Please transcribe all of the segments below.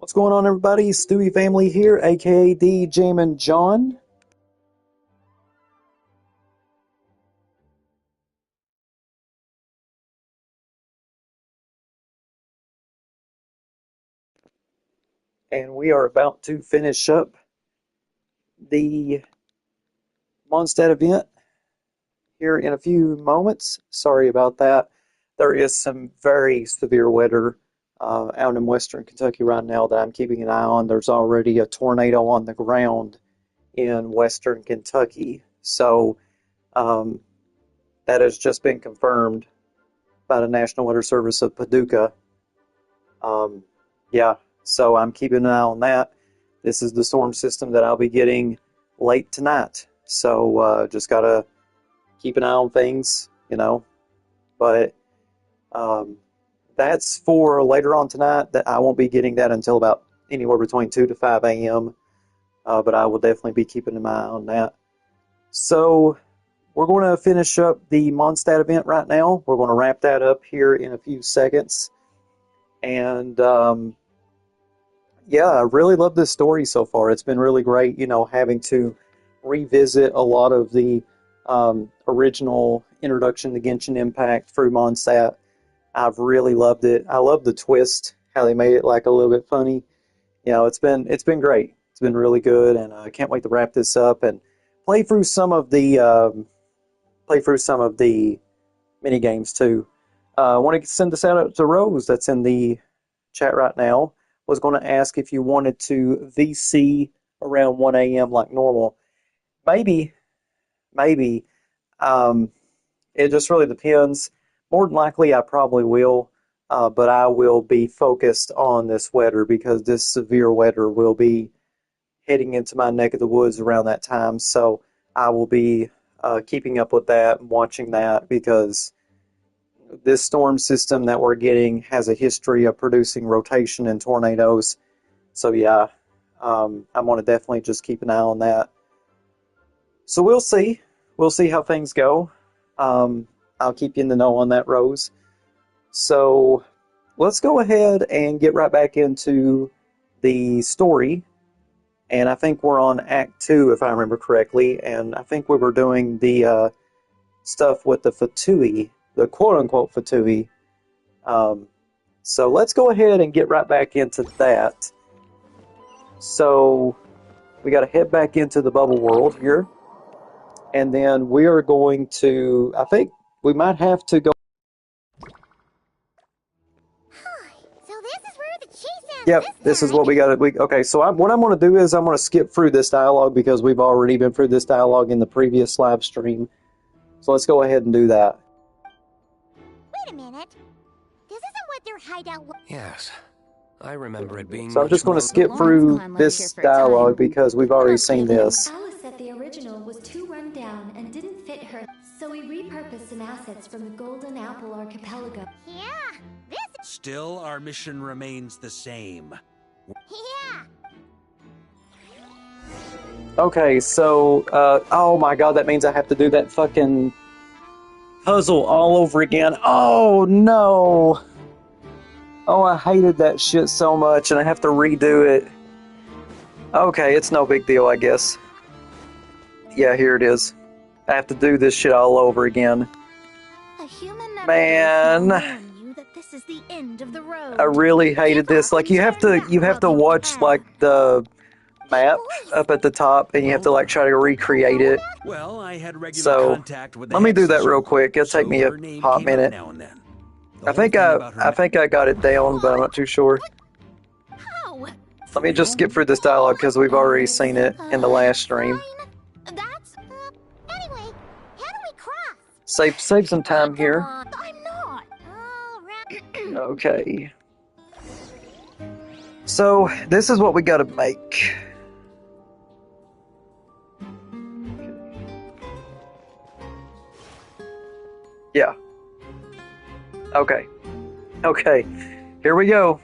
What's going on, everybody? Stewiefamily here, aka the Jamin John. And we are about to finish up the Mondstadt event here in a few moments. Sorry about that. There is some very severe weather out in western Kentucky right now that I'm keeping an eye on. There's already a tornado on the ground in western Kentucky. So that has just been confirmed by the National Weather Service of Paducah. Yeah, so I'm keeping an eye on that. This is the storm system that I'll be getting late tonight. So just gotta keep an eye on things, you know. But that's for later on tonight. That I won't be getting that until about anywhere between 2 to 5 a.m. But I will definitely be keeping an eye on that. So we're going to finish up the Mondstadt event right now. We're going to wrap that up here in a few seconds. And yeah, I really love this story so far. It's been really great, you know, having to revisit a lot of the original introduction to Genshin Impact through Mondstadt. I've really loved it. I love the twist, how they made it like a little bit funny. You know, it's been great. It's been really good, and I can't wait to wrap this up and play through some of the mini games too. I want to send this out to Rose, that's in the chat right now. Was going to ask if you wanted to VC around 1 a.m. like normal. Maybe. It just really depends. More than likely, I probably will, but I will be focused on this weather because this severe weather will be heading into my neck of the woods around that time. So I will be keeping up with that and watching that because this storm system that we're getting has a history of producing rotation and tornadoes. So yeah, I'm going to definitely just keep an eye on that. So we'll see. We'll see how things go. I'll keep you in the know on that, Rose. So let's go ahead and get right back into the story. And I think we're on Act 2, if I remember correctly. And I think we were doing the stuff with the Fatui, the quote-unquote Fatui. So let's go ahead and get right back into that. So we got to head back into the bubble world here. And then we are going to, I think we might have to go. So this is where the cheese ends. Yep, this is what we got to. Okay, so what I'm going to do is I'm going to skip through this dialogue because we've already been through this dialogue in the previous live stream. So let's go ahead and do that. Wait a minute. This isn't what their hideout was. Yes, I remember it being. So I'm just going to skip through this dialogue because we've already seen this. Alice said the original was too run down and didn't fit her, so we repurposed some assets from the Golden Apple Archipelago. Yeah, this. Still, our mission remains the same. Yeah. Okay, so, oh my god, that means I have to do that fucking puzzle all over again. Oh no! Oh, I hated that shit so much, and I have to redo it. Okay, it's no big deal, I guess. Yeah, here it is. I have to do this shit all over again. A human never Man, warn you that this is the end of the road. I really hated this. Like, you have to watch, like, the map up at the top, and you have to, like, try to recreate it. Well, I had regular So, contact with the let me do that Hexes, real quick. It'll take so me a her name hot came up minute. now and then. The I whole think thing about her I think I got it down, but I'm not too sure. How? Let me just skip through this dialogue because we've already seen it in the last stream. Fine. That's. Anyway, how do we cross? Save some time here. Come on, I'm not. All right. Okay. So this is what we got to make. Yeah. Okay. Okay. Here we go.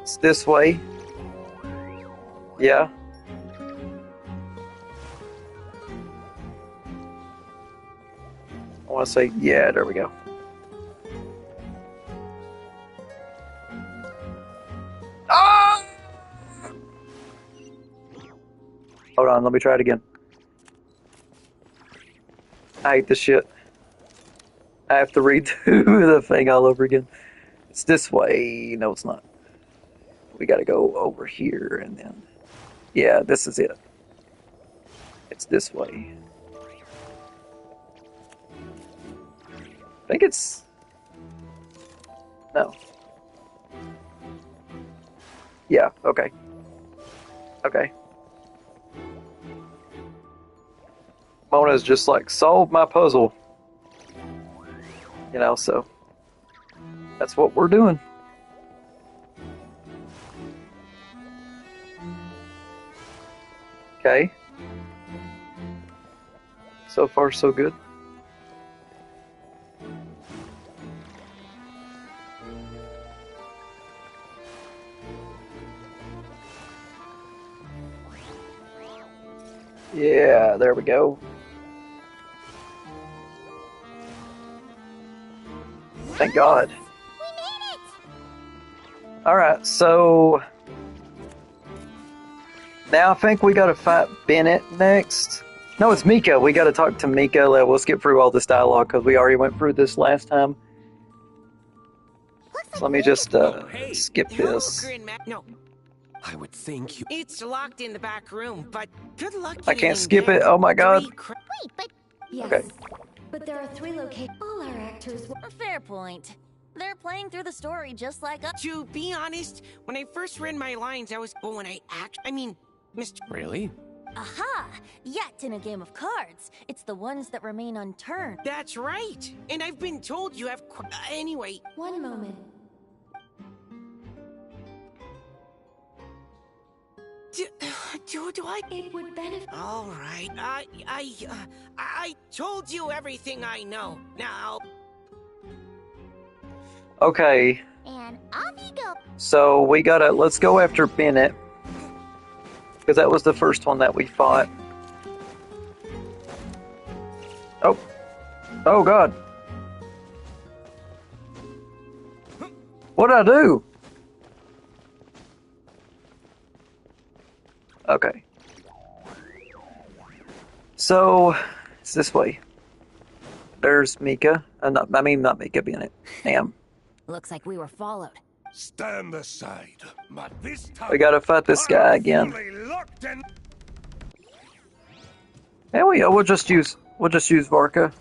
It's this way. Yeah. I want to say, yeah, there we go. on, let me try it again. I hate this shit. I have to redo the thing all over again. It's this way. No, it's not. We gotta go over here and then... Yeah, this is it. It's this way. I think it's... No. Yeah, okay. Okay. Mona's just like, solve my puzzle. You know, so... That's what we're doing. Okay. So far, so good. Yeah, there we go. Thank God. Alright, so... Now I think we gotta fight Bennett next. No, it's Mika. We gotta talk to Mika. We'll skip through all this dialogue because we already went through this last time. So let me just skip this. No. I would think you... It's locked in the back room, but good luck. I can't skip it. Oh my God. Wait, but Yes, Okay. but there are 3 locations. All our actors were... Fair point. They're playing through the story just like us. To be honest, when I first read my lines, I was... But when I mean, Mr... Really? Aha! Yet in a game of cards, it's the ones that remain unturned. That's right. And I've been told you have... anyway. One moment. Do I... It would benefit... All right. I told you everything I know. Now... Okay, and off you go. so we gotta... Let's go after Bennett. Because that was the first one that we fought. Oh. Oh, God. What did I do? Okay. So, it's this way. There's Mika. Not Mika, Bennett. Damn. Looks like we were followed. Stand aside, but this time We gotta fight this guy again. fully locked and There we go. We'll just use Varka.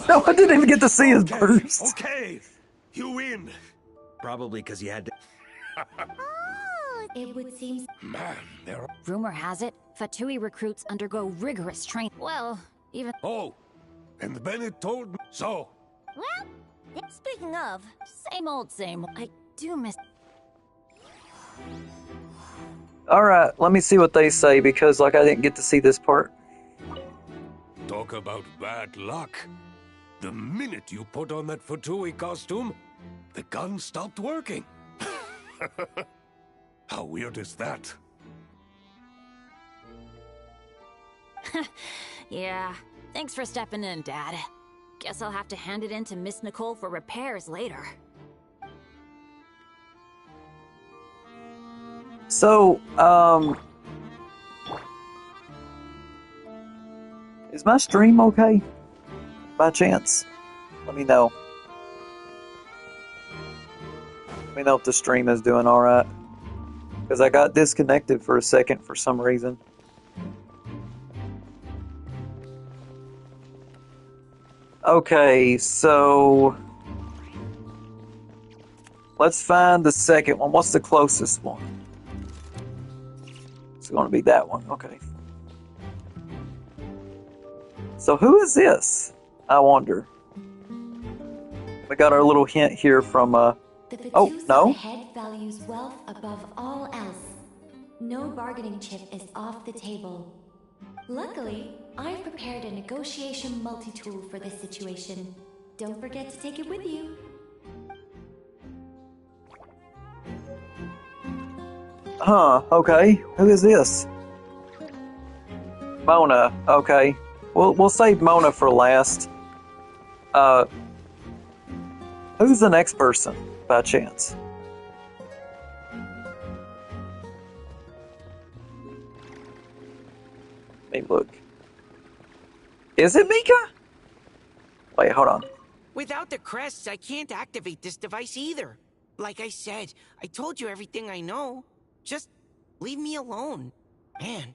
No, I didn't even get to see his burst. okay, you win. Probably because you had to. Oh, It would seem... Man, there are... Rumor has it, Fatui recruits undergo rigorous training. Well, even... Oh, and Bennett told me so. well, Speaking of, same old same. I do miss... Alright, let me see what they say because, like, I didn't get to see this part. Talk about bad luck. The minute you put on that Fatui costume, the gun stopped working. How weird is that? Yeah, thanks for stepping in, Dad. Guess I'll have to hand it in to Miss Nicole for repairs later. So, is my stream okay? By chance? Let me know. Let me know if the stream is doing alright. Because I got disconnected for a second for some reason. Okay, so... let's find the second one. What's the closest one? It's going to be that one. Okay. So who is this? I wonder. We got our little hint here from, The oh, Fatui no? head values wealth above all else. No bargaining chip is off the table. Luckily, I've prepared a negotiation multi-tool for this situation. Don't forget to take it with you. Huh, okay. Who is this? Mona, okay. We'll save Mona for last. Who's the next person, by chance? Let me look. Is it Mika? Wait, hold on. Without the crests, I can't activate this device either. Like I said, I told you everything I know. Just leave me alone. Man,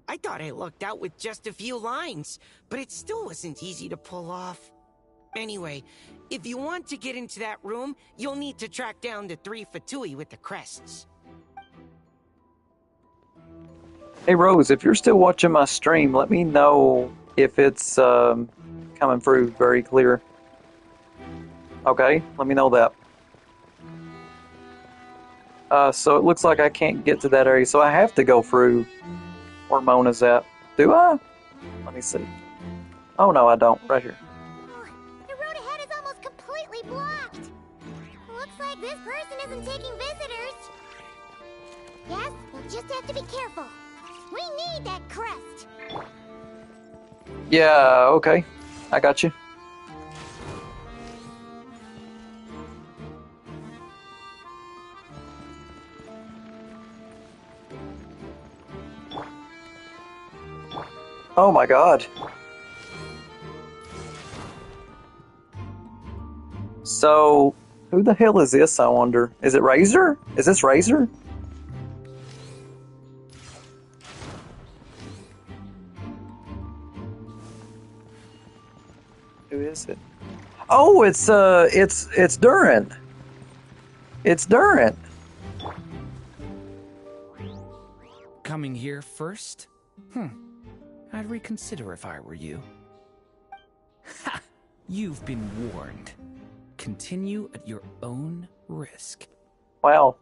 I thought I lucked out with just a few lines, but it still wasn't easy to pull off. Anyway, if you want to get into that room, you'll need to track down the 3 Fatui with the crests. Hey Rose, if you're still watching my stream, let me know if it's coming through very clear. Okay, let me know that. So it looks like I can't get to that area, so I have to go through where Mona's at. Do I? Let me see. Oh no, I don't. Right here. Oh, the road ahead is almost completely blocked. Looks like this person isn't taking visitors. Yes, we'll just have to be careful. We need that crest. Yeah, okay. I got you. Oh my god. So, who the hell is this, I wonder? Is it Razor? Is this Razor? Who is it? Oh, it's Durin. It's Durin. Coming here first? I'd reconsider if I were you. Ha! You've been warned. Continue at your own risk. Wow.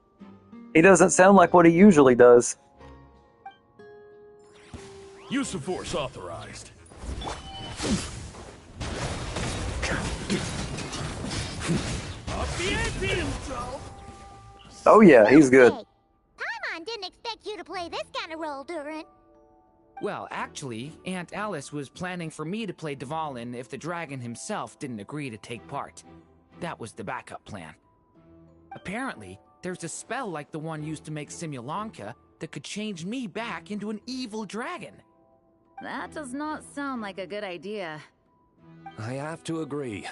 He doesn't sound like what he usually does. Use of force authorized. Oh yeah, he's good. Hey, Paimon didn't expect you to play this kind of role, Durin. Well, actually, Aunt Alice was planning for me to play Dvalin if the dragon himself didn't agree to take part. That was the backup plan. Apparently, there's a spell like the one used to make Simulanka that could change me back into an evil dragon. That does not sound like a good idea. I have to agree.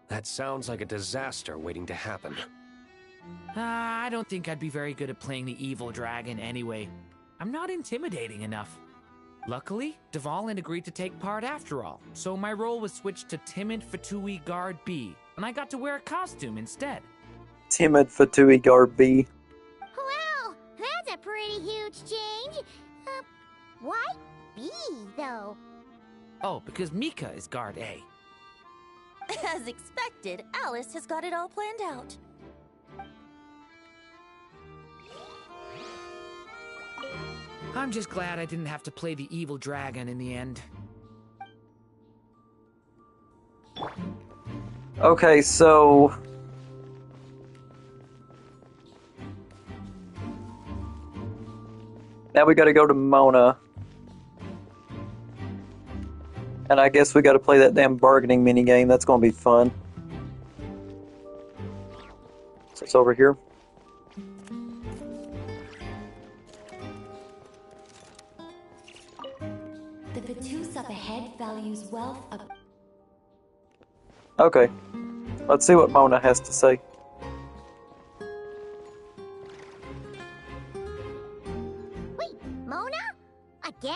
That sounds like a disaster waiting to happen. I don't think I'd be very good at playing the evil dragon anyway. I'm not intimidating enough. Luckily, Dvalin agreed to take part after all, so my role was switched to Timid Fatui Guard B, and I got to wear a costume instead. Timid Fatui Guard B. Wow, that's a pretty huge change. Why B, though? Oh, because Mika is Guard A. As expected, Alice has got it all planned out. I'm just glad I didn't have to play the evil dragon in the end. Okay, so... now we gotta go to Mona. And I guess we gotta play that damn bargaining minigame. That's gonna be fun. So it's over here. The Vatus up ahead values wealth of... Okay. Let's see what Mona has to say. Wait, Mona? Again?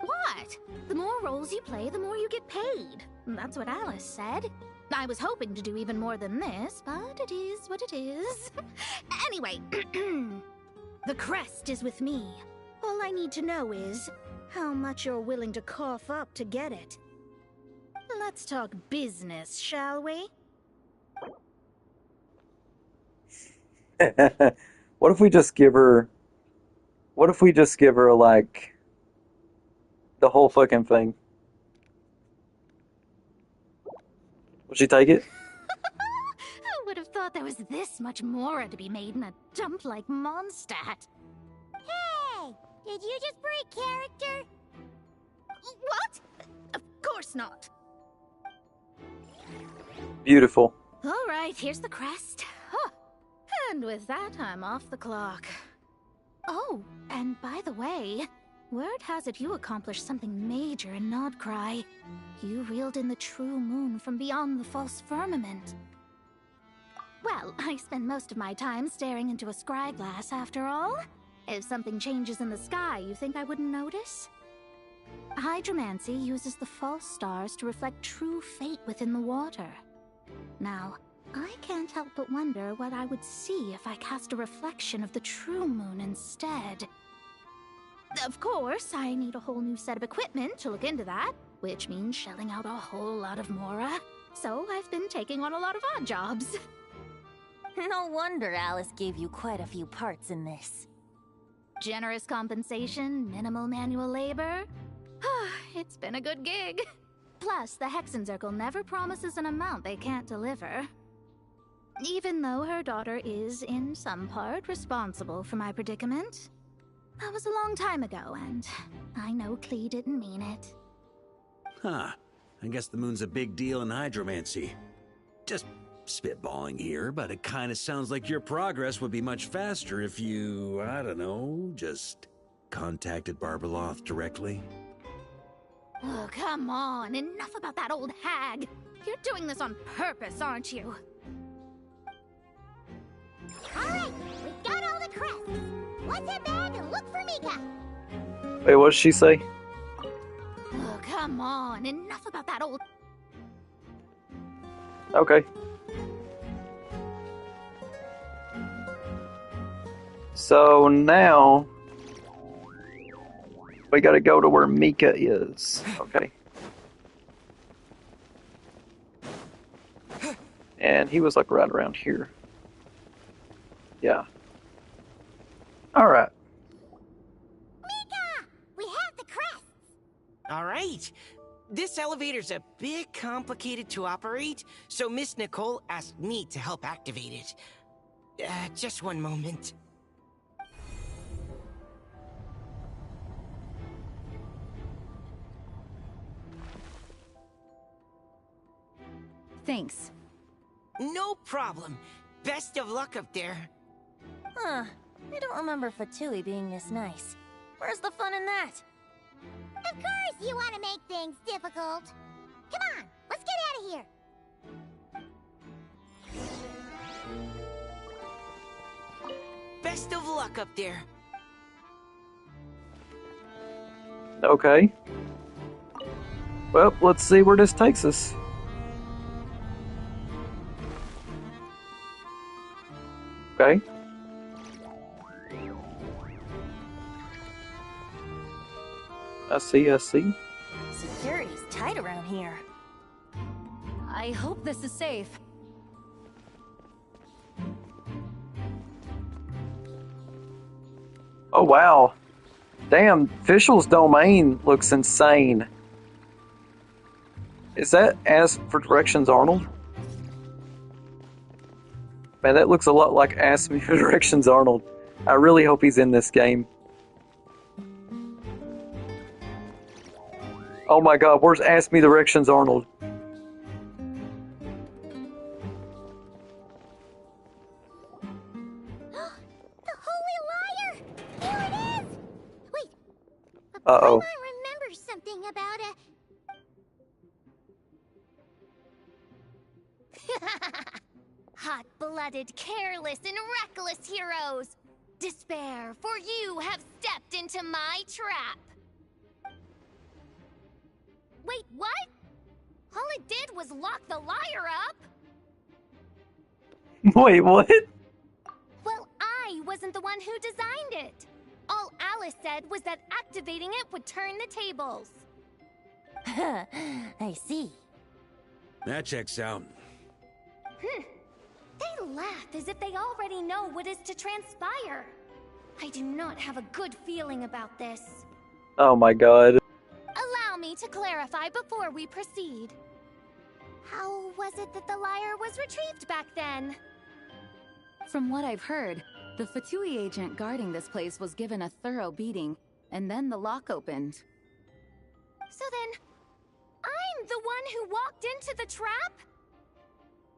What? The more roles you play, the more you get paid. That's what Alice said. I was hoping to do even more than this, but it is what it is. Anyway, the crest is with me. All I need to know is how much you're willing to cough up to get it. Let's talk business, shall we? What if we just give her... what if we just give her, like... the whole fucking thing? Will she take it? Who would have thought there was this much more to be made in a dump like Mondstadt? Hey, did you just break character? What? Of course not. Beautiful. All right, here's the crest. Huh. And with that, I'm off the clock. Oh, and by the way, Word has it you accomplished something major in Nodcry. You reeled in the true moon from beyond the false firmament. Well, I spend most of my time staring into a scry glass after all. If something changes in the sky, you think I wouldn't notice? Hydromancy uses the false stars to reflect true fate within the water. Now, I can't help but wonder what I would see if I cast a reflection of the true moon instead. Of course, I need a whole new set of equipment to look into that, which means shelling out a whole lot of mora. So I've been taking on a lot of odd jobs. No wonder Alice gave you quite a few parts in this. Generous compensation, minimal manual labor. It's been a good gig. Plus, the Hexen Circle never promises an amount they can't deliver. Even though her daughter is, in some part, responsible for my predicament. That was a long time ago, and I know Klee didn't mean it. Huh. I guess the moon's a big deal in hydromancy. Just spitballing here, but it kinda sounds like your progress would be much faster if you, I don't know, just contacted Barbeloth directly. Oh, come on. Enough about that old hag. You're doing this on purpose, aren't you? Alright, we've got all the crests. Let's head back and look for Mika. Wait, what did she say? Oh, come on. Enough about that old... Okay. So now we gotta go to where Mika is. Okay. And he was like right around here. Yeah. Alright. Mika! We have the crests! All right. This elevator's a bit complicated to operate, so Miss Nicole asked me to help activate it. Just one moment. Thanks. No problem. Best of luck up there. Huh. I don't remember Fatui being this nice. Where's the fun in that? Of course you want to make things difficult. Come on, let's get out of here. Best of luck up there. Okay. Well, let's see where this takes us. Okay. I see, I see. Security's tight around here. I hope this is safe. Oh, wow. Damn, Fischl's domain looks insane. Is that Ask for Directions Arnold? Man, that looks a lot like Ask Me for Directions Arnold. I really hope he's in this game. Oh my god, where's Ask Me Directions Arnold? The Holy Liar! Here it is! Wait. Uh-oh. I remember something about a... Hot-blooded, careless, and reckless heroes! Despair, for you have stepped into my trap! Wait, what? All it did was lock the liar up! Wait, what? Well, I wasn't the one who designed it. All Alice said was that activating it would turn the tables. I see. That checks out. They laugh as if they already know what is to transpire. I do not have a good feeling about this. Oh my god. Allow me to clarify before we proceed. How was it that the liar was retrieved back then? From what I've heard, the Fatui agent guarding this place was given a thorough beating, and then the lock opened. So then, I'm the one who walked into the trap?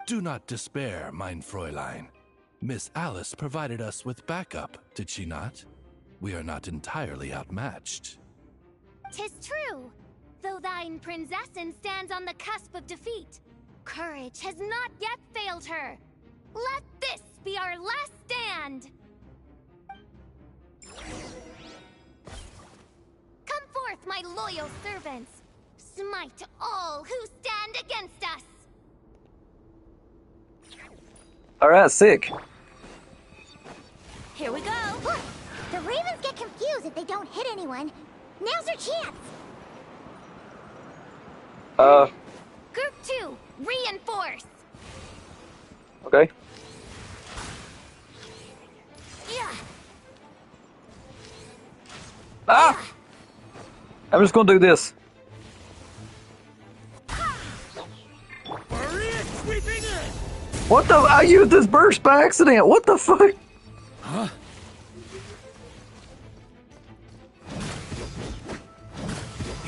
Do not despair, mein Fräulein. Miss Alice provided us with backup, did she not? We are not entirely outmatched. 'Tis true. Though thine princessin stands on the cusp of defeat, courage has not yet failed her. Let this be our last stand! Come forth, my loyal servants! Smite all who stand against us! Alright, sick. Here we go! Look! The ravens get confused if they don't hit anyone. Now's our chance! Group 2, reinforce! Okay. Yeah. Ah! I'm just gonna do this. What the? I used this burst by accident. What the fuck? Huh?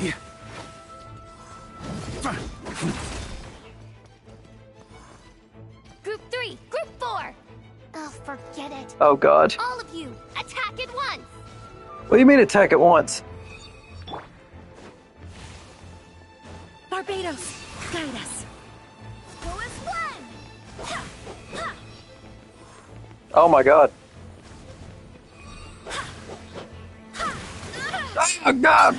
Yeah. Group 3, Group 4! Oh, forget it. Oh god. All of you, attack at once! What do you mean attack at once? Barbados, guide us. Go as one! Ha! Ha! Oh my god. Oh god!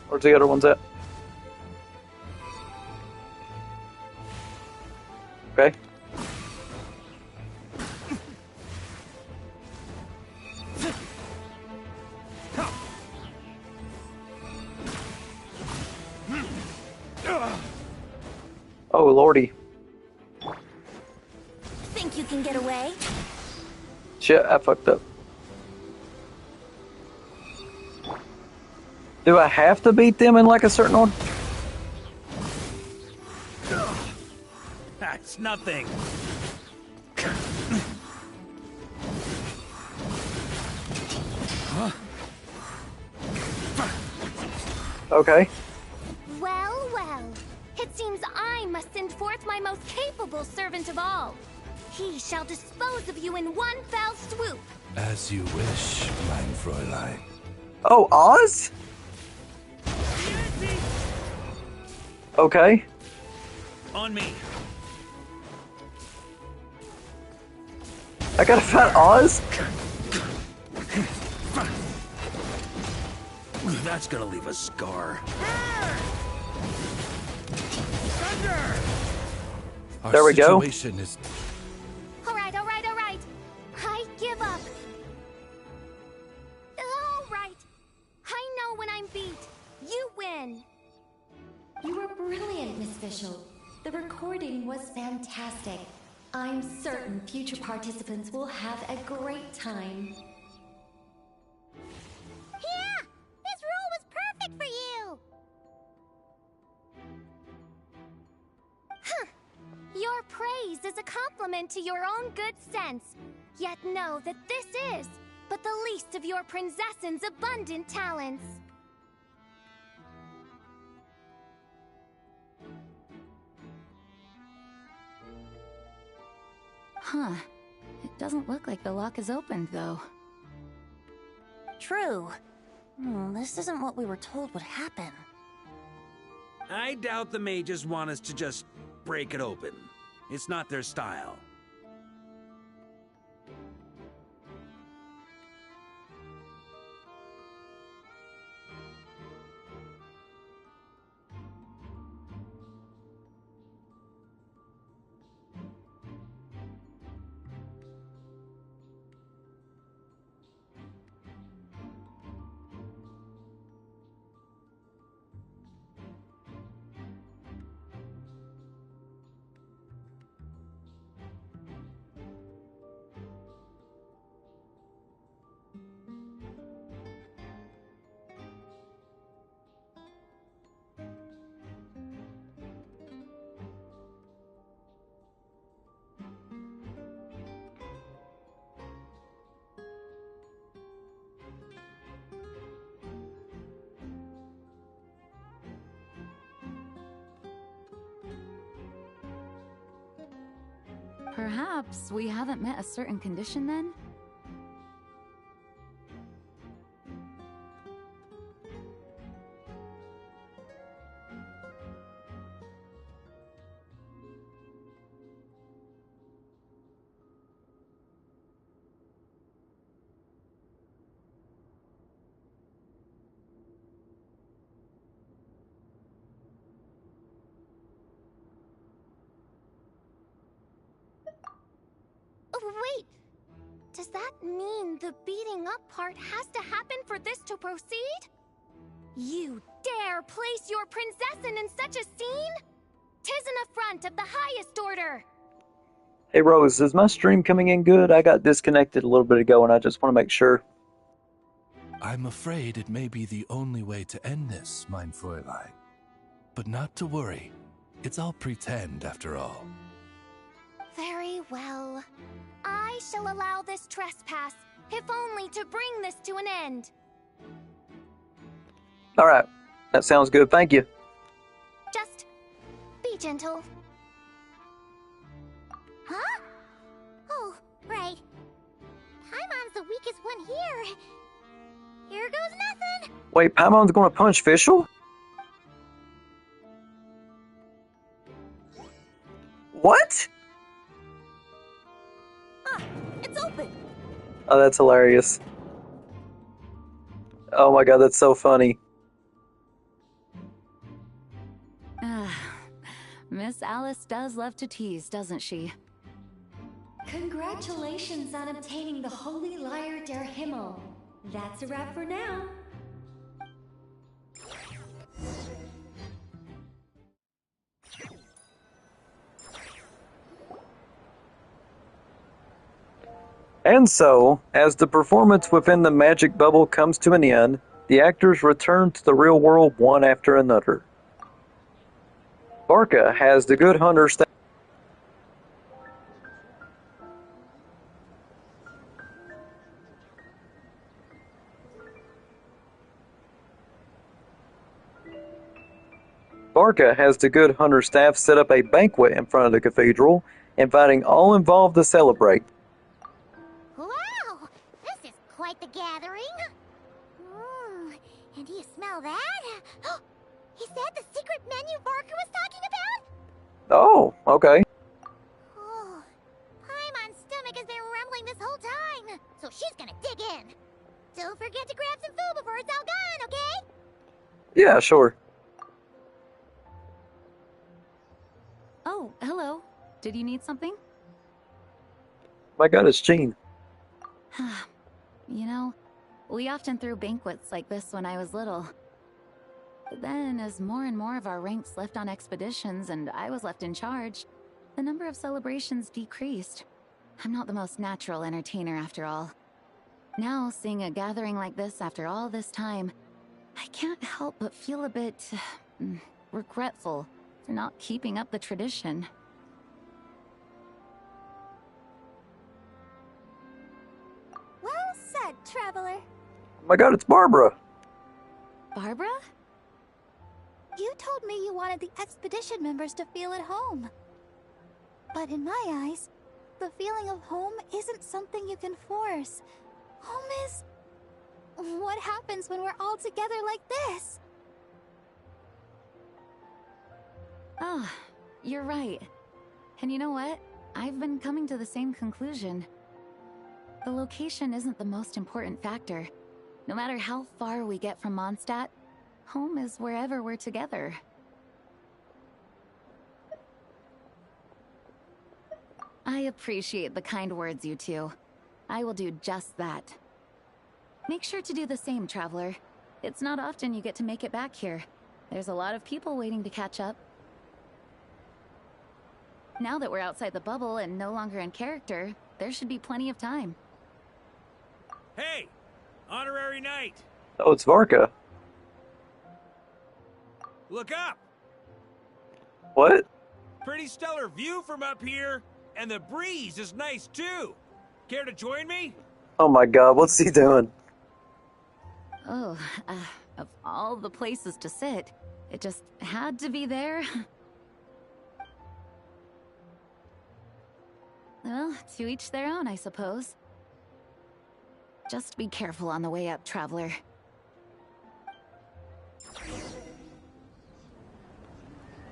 Where's the other ones at? Okay. Oh lordy. Think you can get away? Shit, I fucked up. Do I have to beat them in like a certain order? That's nothing. Okay. Well, well. It seems I must send forth my most capable servant of all. He shall dispose of you in one fell swoop. As you wish, mein Fräulein. Oh, Oz? Okay. On me. I gotta fight Oz? That's gonna leave a scar. Our There we go. situation is Alright, alright, alright. I give up. Alright. I know when I'm beat. You win. You were brilliant, Miss Fischl. The recording was fantastic. I'm certain future participants will have a great time. Yeah! This role was perfect for you! Huh. Your praise is a compliment to your own good sense. Yet know that this is but the least of your princessin's abundant talents. Huh. It doesn't look like the lock is opened, though. True. This isn't what we were told would happen. I doubt the mages want us to just break it open. It's not their style. Perhaps we haven't met a certain condition then? Wait! Does that mean the beating up part has to happen for this to proceed? You dare place your princessin in such a scene? 'Tis an affront of the highest order! Hey Rose, is my stream coming in good? I got disconnected a little bit ago and I just want to make sure. I'm afraid it may be the only way to end this, mein Fräulein. But not to worry. It's all pretend after all. Very well. I shall allow this trespass, if only to bring this to an end. Alright, that sounds good, thank you. Just be gentle. Huh? Oh, right. Paimon's the weakest one here. Here goes nothing. Wait, Paimon's gonna punch Fischl? What? Ah, it's open. Oh, that's hilarious. Oh my god, that's so funny. Miss Alice does love to tease, doesn't she? Congratulations on obtaining the Holy Lyre der Himmel. That's a wrap for now. And so, as the performance within the magic bubble comes to an end, the actors return to the real world one after another. Barca has the Good Hunter staff. Barca has the Good Hunter staff set up a banquet in front of the cathedral, inviting all involved to celebrate. Wow! This is quite the gathering. And do you smell that? Is that the secret menu Barker was talking about? Oh, okay. Oh, Paimon's stomach has been rumbling this whole time, so she's gonna dig in. Don't forget to grab some food before it's all gone, okay? Yeah, sure. Oh, hello. Did you need something? My god, it's Jean. You know, we often threw banquets like this when I was little. But then, as more and more of our ranks left on expeditions and I was left in charge, the number of celebrations decreased. I'm not the most natural entertainer after all. Now, seeing a gathering like this after all this time, I can't help but feel a bit regretful for not keeping up the tradition. Well said, traveler. Oh my god, it's Barbara. Barbara? You told me you wanted the expedition members to feel at home. But in my eyes, the feeling of home isn't something you can force. Home is... what happens when we're all together like this? Oh, you're right. And you know what? I've been coming to the same conclusion. The location isn't the most important factor. No matter how far we get from Mondstadt, home is wherever we're together. I appreciate the kind words, you two. I will do just that. Make sure to do the same, traveler. It's not often you get to make it back here. There's a lot of people waiting to catch up. Now that we're outside the bubble and no longer in character, there should be plenty of time. Hey! Honorary knight! Oh, it's Varka. Look up! What? Pretty stellar view from up here, and the breeze is nice too. Care to join me? Oh my god, what's he doing? Oh, of all the places to sit, it just had to be there. Well, to each their own, I suppose. Just be careful on the way up, traveler.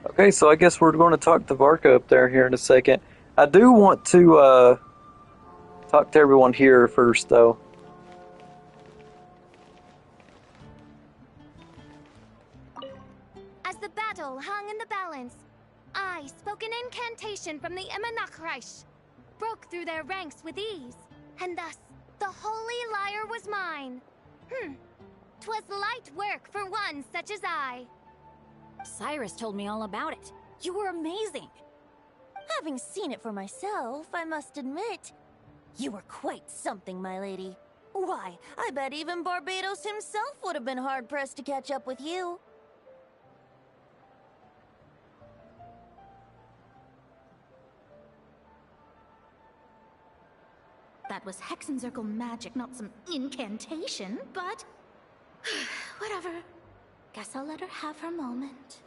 Okay, so I guess we're going to talk to Varka up there here in a second. I do want to talk to everyone here first, though. As the battle hung in the balance, I spoke an incantation from the Emanachreich, broke through their ranks with ease, and thus the holy lyre was mine. 'Twas light work for one such as I. Cyrus told me all about it. You were amazing. Having seen it for myself, I must admit, you were quite something, my lady. Why, I bet even Barbados himself would have been hard-pressed to catch up with you. That was Hexencircle magic, not some incantation, but... whatever. Guess I'll let her have her moment.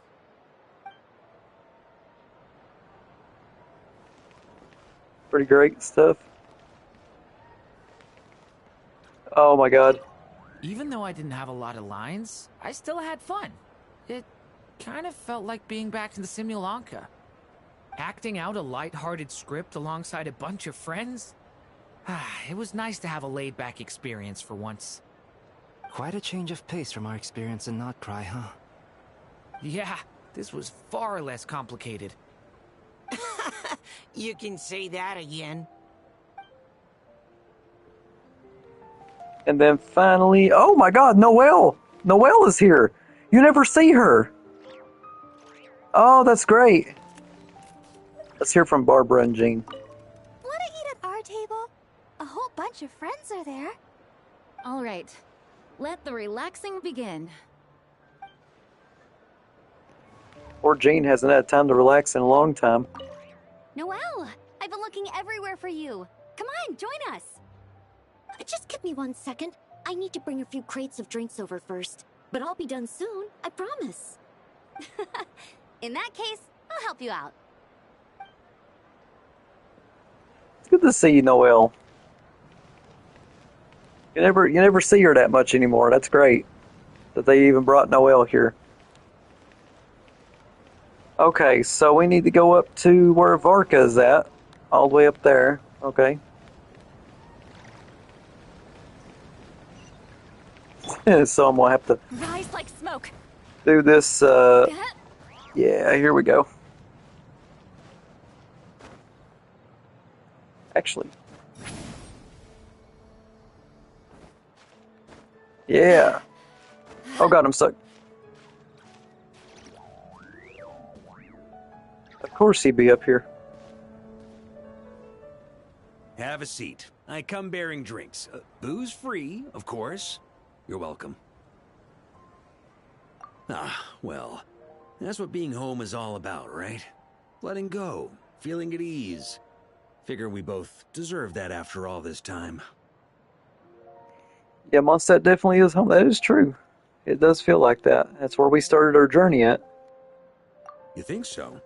Pretty great stuff. Oh my god. Even though I didn't have a lot of lines, I still had fun. It kind of felt like being back in the Simulanka. Acting out a light-hearted script alongside a bunch of friends. It was nice to have a laid-back experience for once. Quite a change of pace from our experience in Notcry, huh? Yeah, this was far less complicated. You can say that again. And then finally, oh my god, Noelle! Noelle is here! You never see her! Oh, that's great! Let's hear from Barbara and Jean. Wanna eat at our table? A whole bunch of friends are there. All right, let the relaxing begin. Poor Jean hasn't had time to relax in a long time. Noelle, I've been looking everywhere for you. Come on, join us. Just give me 1 second. I need to bring a few crates of drinks over first. But I'll be done soon, I promise. In that case, I'll help you out. It's good to see you, Noelle. You never see her that much anymore. That's great that they even brought Noelle here. Okay, so we need to go up to where Varka is at. All the way up there. Okay. So I'm going to have to Rise like smoke. do this. Yeah, here we go. Actually. Yeah. Oh god, I'm stuck. Of course he'd be up here. Have a seat. I come bearing drinks. Booze free, of course. You're welcome. Ah, well, that's what being home is all about, right? Letting go, feeling at ease. Figure we both deserve that after all this time. Yeah, Mondstadt definitely is home. That is true. It does feel like that. That's where we started our journey at. You think so?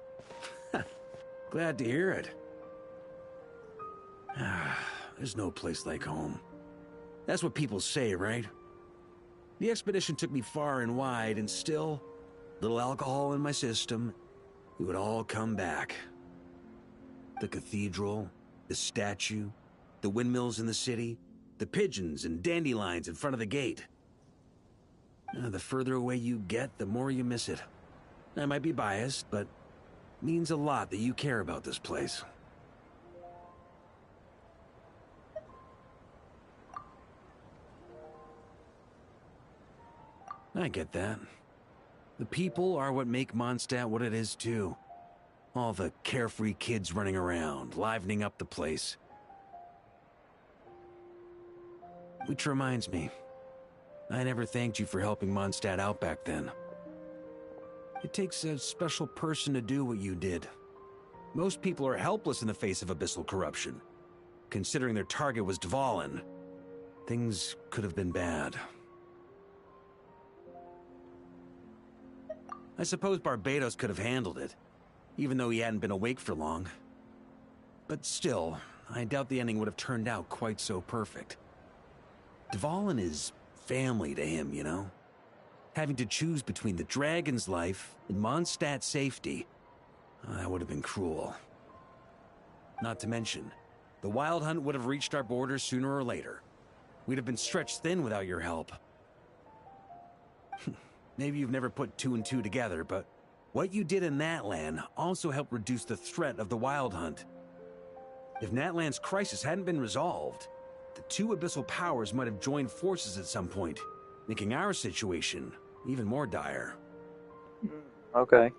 Glad to hear it. There's no place like home. That's what people say, right? The expedition took me far and wide, and still, little alcohol in my system, it would all come back. The cathedral, the statue, the windmills in the city, the pigeons and dandelions in front of the gate. The further away you get, the more you miss it. I might be biased, but it means a lot that you care about this place. I get that. The people are what make Mondstadt what it is, too. All the carefree kids running around, livening up the place. Which reminds me, I never thanked you for helping Mondstadt out back then. It takes a special person to do what you did. Most people are helpless in the face of abyssal corruption. Considering their target was Dvalin, things could have been bad. I suppose Barbados could have handled it, even though he hadn't been awake for long. But still, I doubt the ending would have turned out quite so perfect. Dvalin is family to him, you know? Having to choose between the dragon's life and Mondstadt's safety, that would have been cruel. Not to mention, the Wild Hunt would have reached our borders sooner or later. We'd have been stretched thin without your help. Maybe you've never put two and two together, but what you did in Natlan also helped reduce the threat of the Wild Hunt. If Natlan's crisis hadn't been resolved, the two abyssal powers might have joined forces at some point, making our situation even more dire. Okay.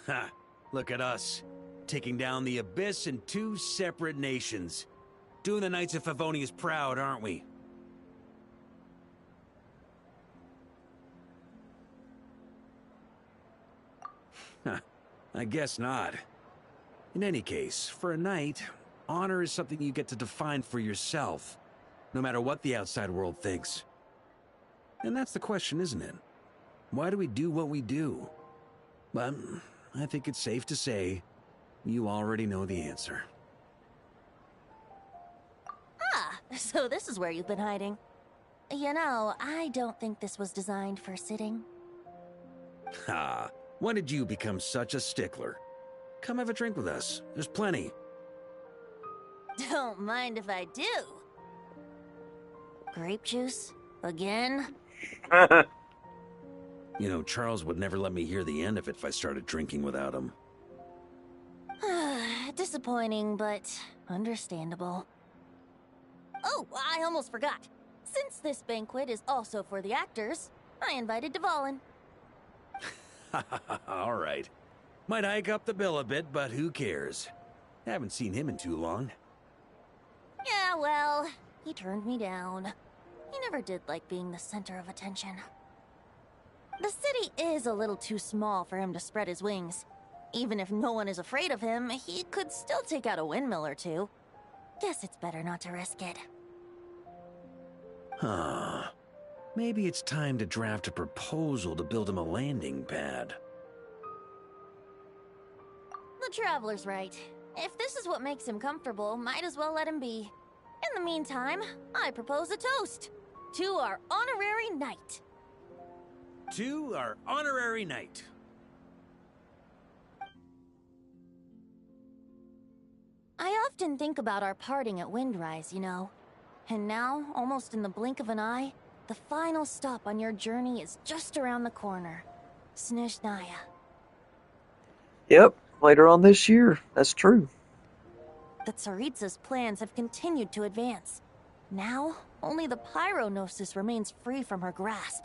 Ha! Look at us, taking down the Abyss in two separate nations. Doing the Knights of Favonius proud, aren't we? I guess not. In any case, for a knight, honor is something you get to define for yourself, no matter what the outside world thinks. And that's the question, isn't it? Why do we do what we do? But I think it's safe to say you already know the answer. Ah, so this is where you've been hiding. You know, I don't think this was designed for sitting. Ha! When did you become such a stickler? Come have a drink with us. There's plenty. Don't mind if I do. Grape juice? Again? You know, Charles would never let me hear the end of it if I started drinking without him. Disappointing, but understandable. Oh, I almost forgot. Since this banquet is also for the actors, I invited Dvalin. All right. Might hike up the bill a bit, but who cares? Haven't seen him in too long. Yeah, well, he turned me down. He never did like being the center of attention. The city is a little too small for him to spread his wings. Even if no one is afraid of him, he could still take out a windmill or two. Guess it's better not to risk it. Huh. Maybe it's time to draft a proposal to build him a landing pad. The Traveler's right. If this is what makes him comfortable, might as well let him be. In the meantime, I propose a toast to our honorary knight. To our honorary knight. I often think about our parting at Windrise, you know. And now, almost in the blink of an eye, the final stop on your journey is just around the corner. Snezhnaya. Yep, later on this year. That's true. The Tsaritsa's plans have continued to advance. Now, only the Pyronosis remains free from her grasp.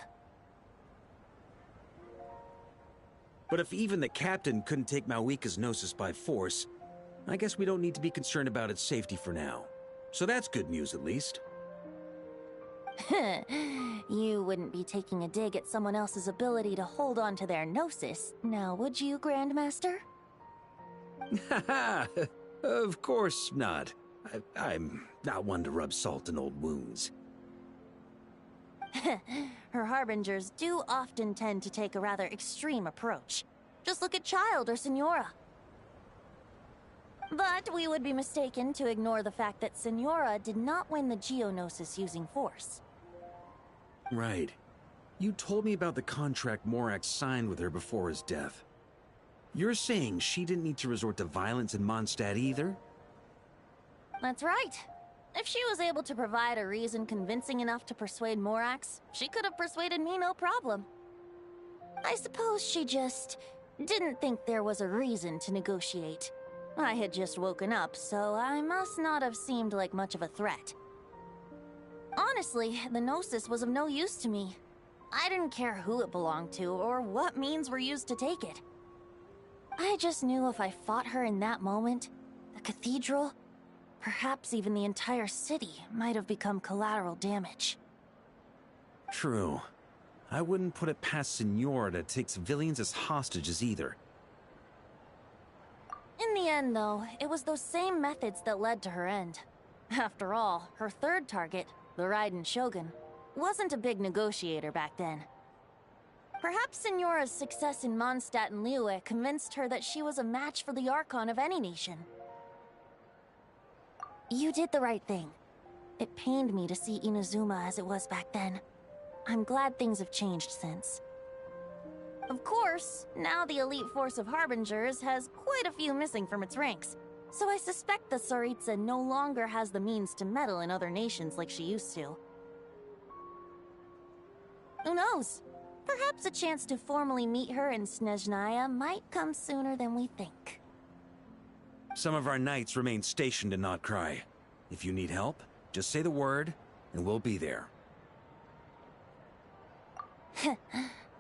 But if even the captain couldn't take Malwika's Gnosis by force, I guess we don't need to be concerned about its safety for now. So that's good news, at least. You wouldn't be taking a dig at someone else's ability to hold on to their Gnosis, now would you, Grandmaster? Haha! Of course not. I'm not one to rub salt in old wounds. Her harbingers do often tend to take a rather extreme approach. Just look at Child or Signora. But we would be mistaken to ignore the fact that Signora did not win the Geonosis using force. Right. You told me about the contract Morak signed with her before his death. You're saying she didn't need to resort to violence in Mondstadt either? That's right. If she was able to provide a reason convincing enough to persuade Morax, she could have persuaded me no problem. I suppose she just didn't think there was a reason to negotiate. I had just woken up, so I must not have seemed like much of a threat. Honestly, the Gnosis was of no use to me. I didn't care who it belonged to or what means were used to take it. I just knew if I fought her in that moment, the cathedral, perhaps even the entire city, might have become collateral damage. True. I wouldn't put it past Signora to take civilians as hostages either. In the end, though, it was those same methods that led to her end. After all, her third target, the Raiden Shogun, wasn't a big negotiator back then. Perhaps Signora's success in Mondstadt and Liyue convinced her that she was a match for the Archon of any nation. You did the right thing. It pained me to see Inazuma as it was back then. I'm glad things have changed since. Of course, now the elite force of Harbingers has quite a few missing from its ranks, so I suspect the Tsaritsa no longer has the means to meddle in other nations like she used to. Who knows? Perhaps a chance to formally meet her in Snezhnaya might come sooner than we think. Some of our knights remain stationed in Notcry. If you need help, just say the word, and we'll be there.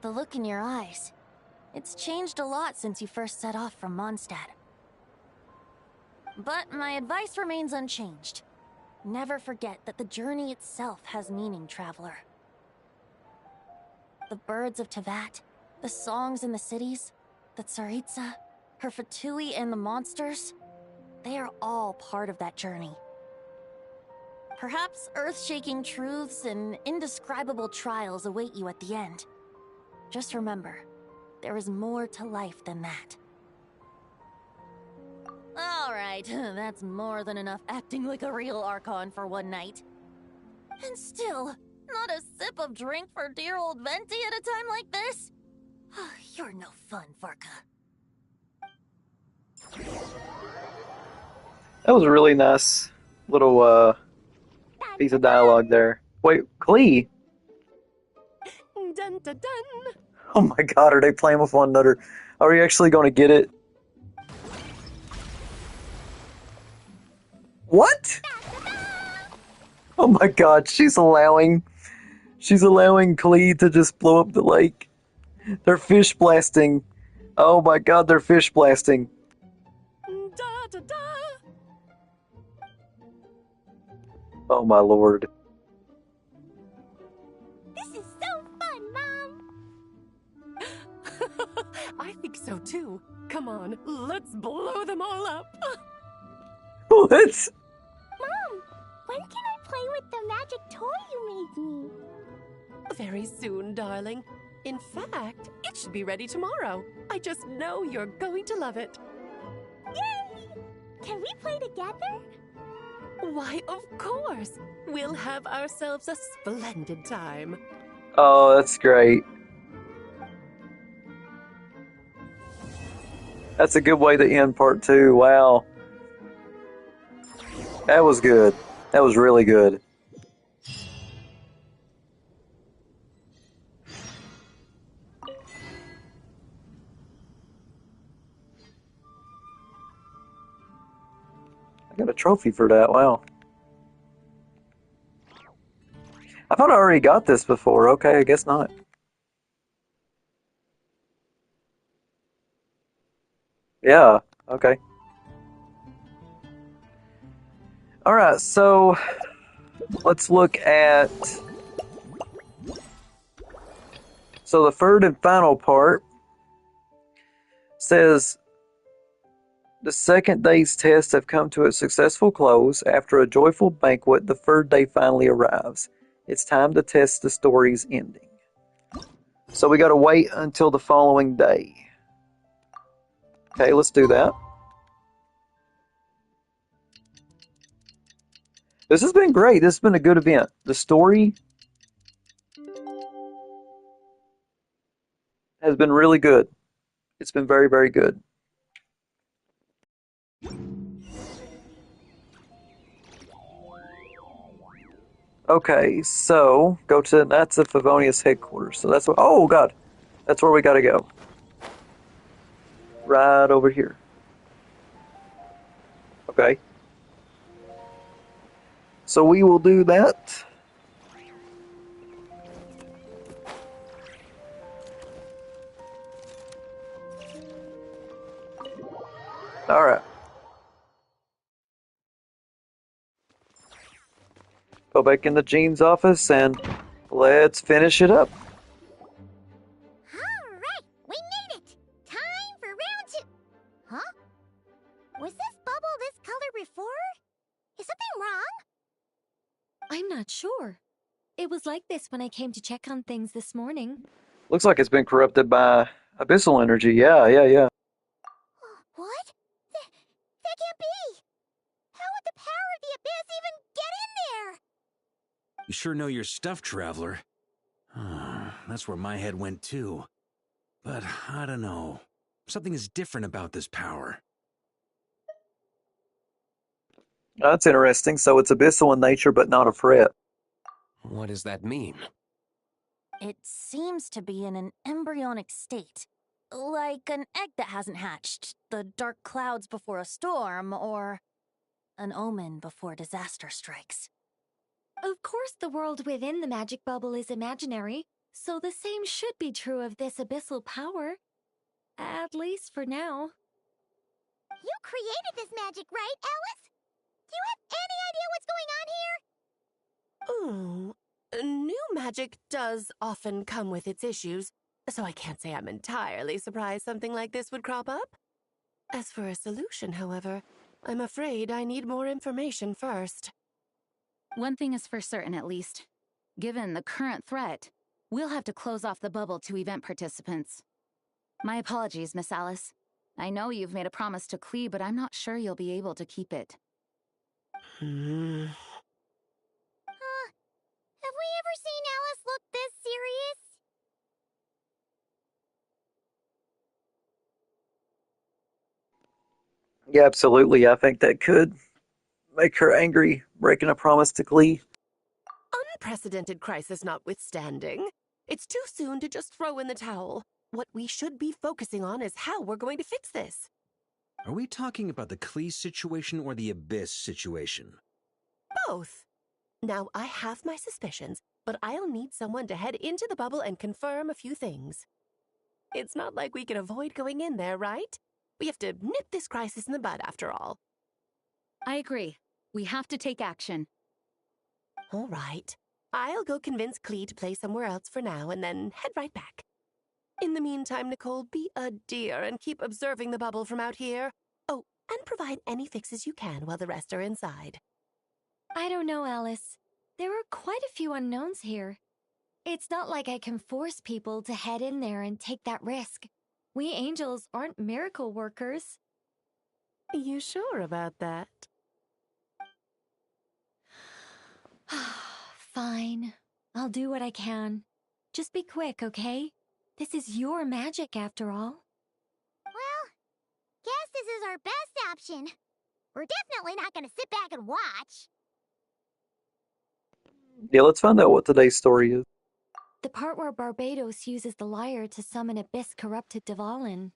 The look in your eyes. It's changed a lot since you first set off from Mondstadt. But my advice remains unchanged. Never forget that the journey itself has meaning, traveler. The birds of Tevat, the songs in the cities, the Tsaritsa, her Fatui and the monsters, they are all part of that journey. Perhaps earth-shaking truths and indescribable trials await you at the end. Just remember, there is more to life than that. Alright, that's more than enough acting like a real Archon for one night. And still, not a sip of drink for dear old Venti at a time like this? You're no fun, Varka. That was a really nice little piece of dialogue there. Wait, Klee? Dun, dun, dun. Oh my god, are they playing with one another? Are we actually going to get it? What? Oh my god, she's allowing Klee to just blow up the lake. They're fish blasting. Oh my god, they're fish blasting. Da, da, da. Oh my lord. This is so fun, Mom! I think so too. Come on, let's blow them all up. What? Mom, when can I play with the magic toy you made me? Very soon, darling. In fact, it should be ready tomorrow. I just know you're going to love it. Yay! Can we play together? Why, of course. We'll have ourselves a splendid time. Oh, that's great. That's a good way to end part 2. Wow. That was good. That was really good. I got a trophy for that. Wow. I thought I already got this before. Okay, I guess not. Yeah, okay. Alright, so let's look at... So the third and final part says, the second day's tests have come to a successful close. After a joyful banquet, the third day finally arrives. It's time to test the story's ending. So we gotta wait until the following day. Okay, let's do that. This has been great. This has been a good event. The story has been really good. It's been very, very good. Okay, so go to that's the Favonius headquarters. So that's what. Oh God, that's where we gotta go. Right over here. Okay. So we will do that. All right. Go back into Jean's office and let's finish it up. Alright, we made it! Time for round 2! Huh? Was this bubble this color before? Is something wrong? I'm not sure. It was like this when I came to check on things this morning. Looks like it's been corrupted by abyssal energy. Yeah. What? That can't be! How would the power of the You sure know your stuff, Traveler. That's where my head went too. But I don't know. Something is different about this power. That's interesting. So it's abyssal in nature, but not a threat. What does that mean? It seems to be in an embryonic state. Like an egg that hasn't hatched, the dark clouds before a storm, or an omen before disaster strikes. Of course, the world within the magic bubble is imaginary, so the same should be true of this abyssal power. At least for now. You created this magic, right, Alice? Do you have any idea what's going on here? Ooh, new magic does often come with its issues, so I can't say I'm entirely surprised something like this would crop up. As for a solution, however, I'm afraid I need more information first. One thing is for certain, at least. Given the current threat, we'll have to close off the bubble to event participants. My apologies, Miss Alice. I know you've made a promise to Klee, but I'm not sure you'll be able to keep it. Have we ever seen Alice look this serious? Yeah, absolutely. I think that could make her angry, breaking a promise to Glee. Unprecedented crisis notwithstanding, it's too soon to just throw in the towel. What we should be focusing on is how we're going to fix this. Are we talking about the Klee situation or the Abyss situation? Both. Now, I have my suspicions, but I'll need someone to head into the bubble and confirm a few things. It's not like we can avoid going in there, right? We have to nip this crisis in the bud, after all. I agree. We have to take action. All right. I'll go convince Klee to play somewhere else for now and then head right back. In the meantime, Nicole, be a dear and keep observing the bubble from out here. Oh, and provide any fixes you can while the rest are inside. I don't know, Alice. There are quite a few unknowns here. It's not like I can force people to head in there and take that risk. We angels aren't miracle workers. You sure about that? Fine. I'll do what I can. Just be quick, okay? This is your magic, after all. Well, guess this is our best option. We're definitely not going to sit back and watch. Yeah, let's find out what today's story is. The part where Barbados uses the lyre to summon abyss-corrupted Dvalin.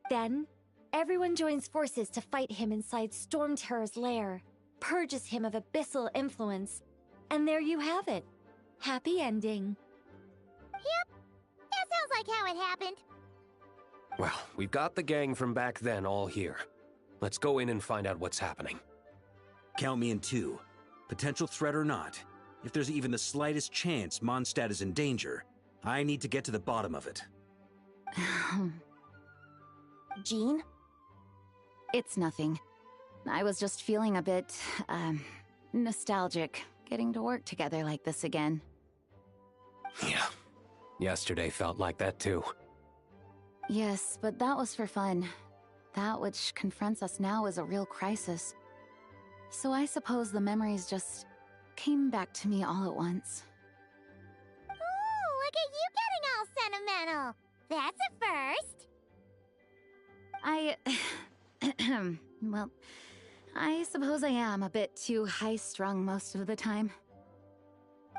Then, everyone joins forces to fight him inside Storm Terror's lair, purges him of abyssal influence, and there you have it. Happy ending. Yep, that sounds like how it happened. Well, we've got the gang from back then all here. Let's go in and find out what's happening. Count me in two. Potential threat or not, if there's even the slightest chance Mondstadt is in danger, I need to get to the bottom of it. Jean? It's nothing. I was just feeling a bit, nostalgic, getting to work together like this again. Yeah. Yesterday felt like that too. Yes, but that was for fun. That which confronts us now is a real crisis. So I suppose the memories just came back to me all at once. Ooh, look at you getting all sentimental. That's a first. Well, I suppose I am a bit too high-strung most of the time.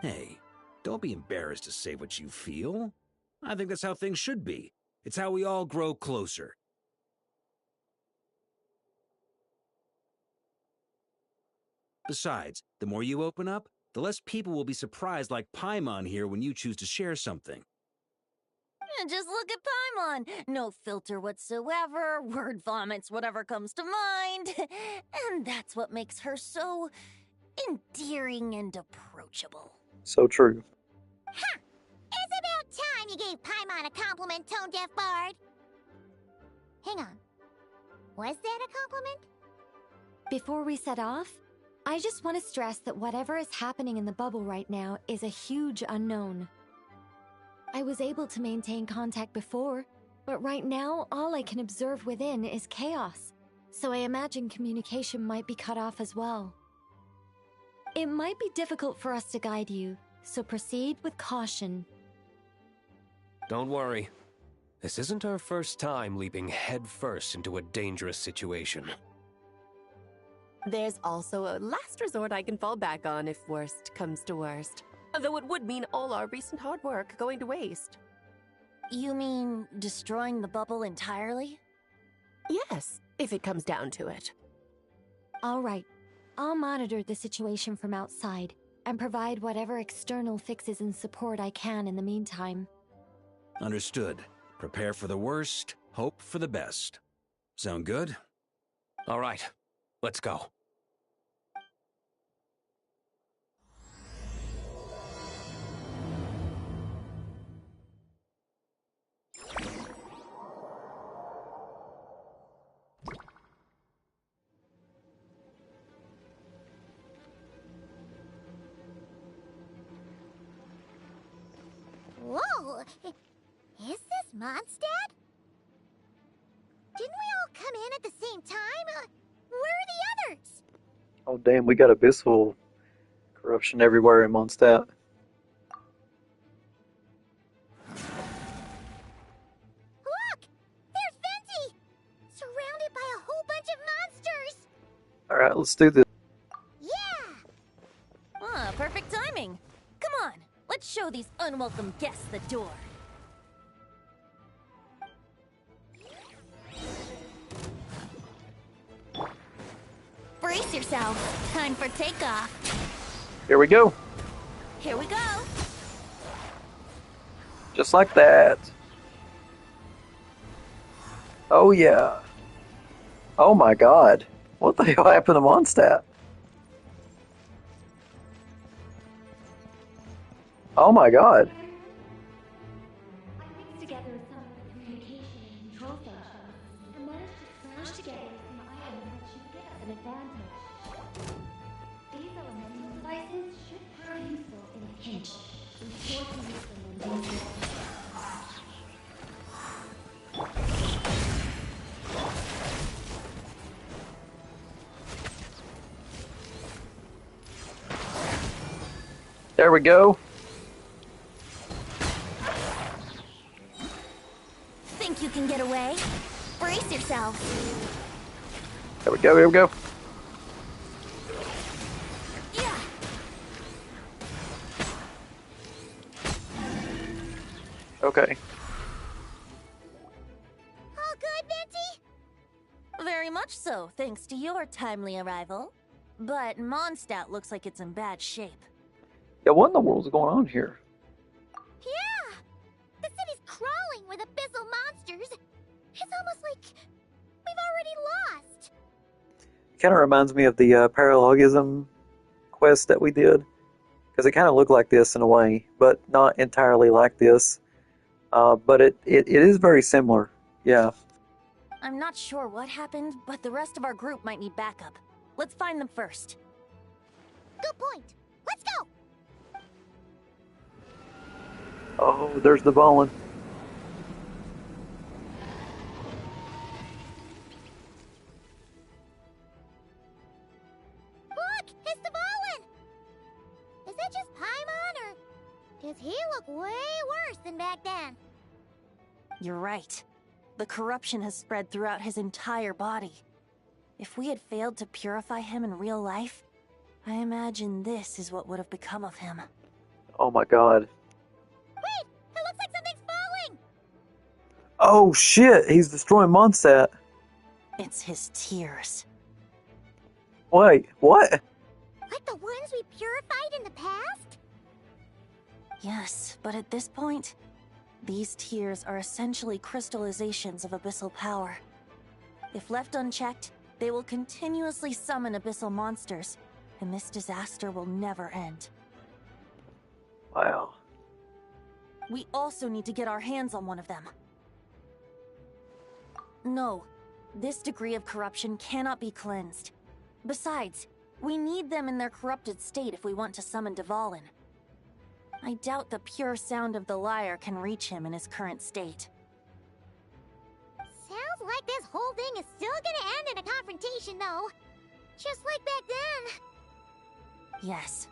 Hey, don't be embarrassed to say what you feel. I think that's how things should be. It's how we all grow closer. Besides, the more you open up, the less people will be surprised like Paimon here when you choose to share something. Just look at Paimon. No filter whatsoever, word vomits whatever comes to mind. And that's what makes her so endearing and approachable. So true. Ha! It's about time you gave Paimon a compliment, Tone Deaf Bard. Hang on. Was that a compliment? Before we set off, I just want to stress that whatever is happening in the bubble right now is a huge unknown. I was able to maintain contact before, but right now all I can observe within is chaos, so I imagine communication might be cut off as well. It might be difficult for us to guide you, so proceed with caution. Don't worry. This isn't our first time leaping headfirst into a dangerous situation. There's also a last resort I can fall back on if worst comes to worst. Though it would mean all our recent hard work going to waste. You mean destroying the bubble entirely? Yes, if it comes down to it. All right. I'll monitor the situation from outside and provide whatever external fixes and support I can in the meantime. Understood. Prepare for the worst, hope for the best. Sound good? All right, let's go. Whoa! Is this Mondstadt? Didn't we all come in at the same time? Where are the others? Oh damn, we got abyssal corruption everywhere in Mondstadt. Look! There's Venti! Surrounded by a whole bunch of monsters! Alright, let's do this. Yeah! Ah, perfect timing. Come on, let's show these unwelcome guests the door. Brace yourself. Time for takeoff. Here we go. Here we go. Just like that. Oh yeah. Oh my god. What the hell happened to Mondstadt? Oh my god. I mixed together some communication and control functions and managed to smash together some items that should give us an advantage. These elemental devices should prove useful in a pinch. Be sure to use them when dangerous. There we go. Think you can get away? Brace yourself. There we go, here we go. Yeah. Okay. All good, Venti? Very much so, thanks to your timely arrival. But Mondstadt looks like it's in bad shape. Yeah, what in the world's going on here? Yeah! The city's crawling with abyssal monsters. It's almost like we've already lost. It kind of reminds me of the paralogism quest that we did. Because it kind of looked like this in a way, but not entirely like this. But it is very similar. Yeah. I'm not sure what happened, but the rest of our group might need backup. Let's find them first. Good point. Let's go! Oh, there's the Volin. Look! It's the Volin! Is it just Paimon, or does he look way worse than back then? You're right. The corruption has spread throughout his entire body. If we had failed to purify him in real life, I imagine this is what would have become of him. Oh my god. Wait! It looks like something's falling! Oh shit, he's destroying Mondstadt. It's his tears. Wait, what? Like the ones we purified in the past? Yes, but at this point, these tears are essentially crystallizations of abyssal power. If left unchecked, they will continuously summon abyssal monsters, and this disaster will never end. Wow. We also need to get our hands on one of them. No, this degree of corruption cannot be cleansed. Besides, we need them in their corrupted state if we want to summon Dvalin. I doubt the pure sound of the lyre can reach him in his current state. Sounds like this whole thing is still gonna end in a confrontation, though. Just like back then. Yes.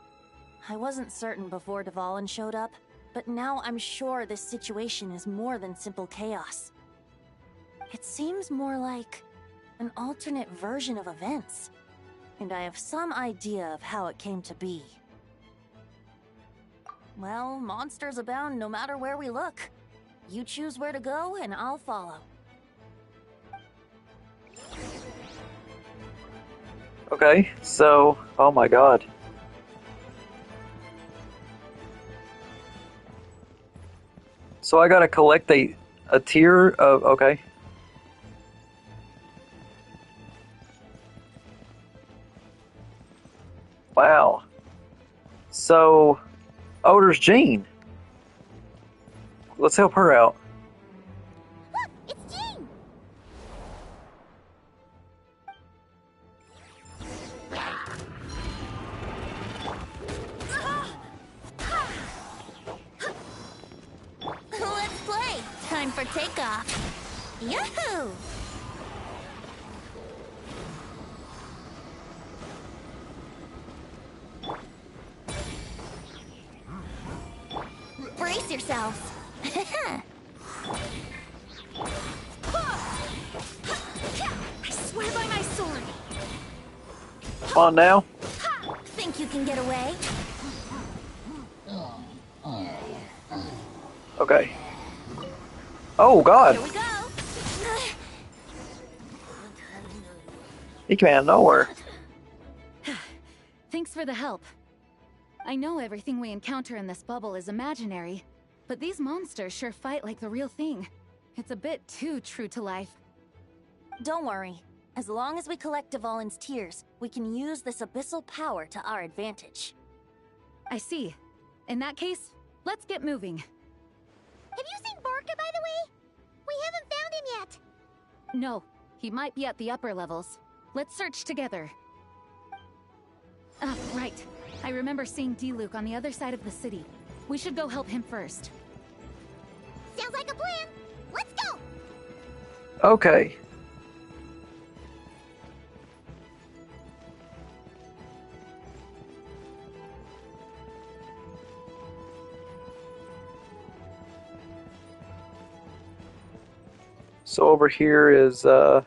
I wasn't certain before Dvalin showed up, but now I'm sure this situation is more than simple chaos. It seems more like an alternate version of events, and I have some idea of how it came to be. Well, monsters abound no matter where we look. You choose where to go, and I'll follow. Okay, so, oh my god. So I gotta collect a tier of, okay. Wow. So, oh, there's Jean. Let's help her out. Look, it's Jean! Let's play! Time for takeoff! Yahoo! Brace yourselves! I swear by my sword! Come on now. Think you can get away? Okay. Oh god. Here we go! He came out of nowhere. Thanks for the help. I know everything we encounter in this bubble is imaginary, but these monsters sure fight like the real thing. It's a bit too true to life. Don't worry. As long as we collect Dvalin's tears, we can use this abyssal power to our advantage. I see. In that case, let's get moving. Have you seen Barca, by the way? We haven't found him yet. No, he might be at the upper levels. Let's search together. Ah, right. I remember seeing D-Luke on the other side of the city. We should go help him first. Sounds like a plan. Let's go! Okay. So over here is, oh,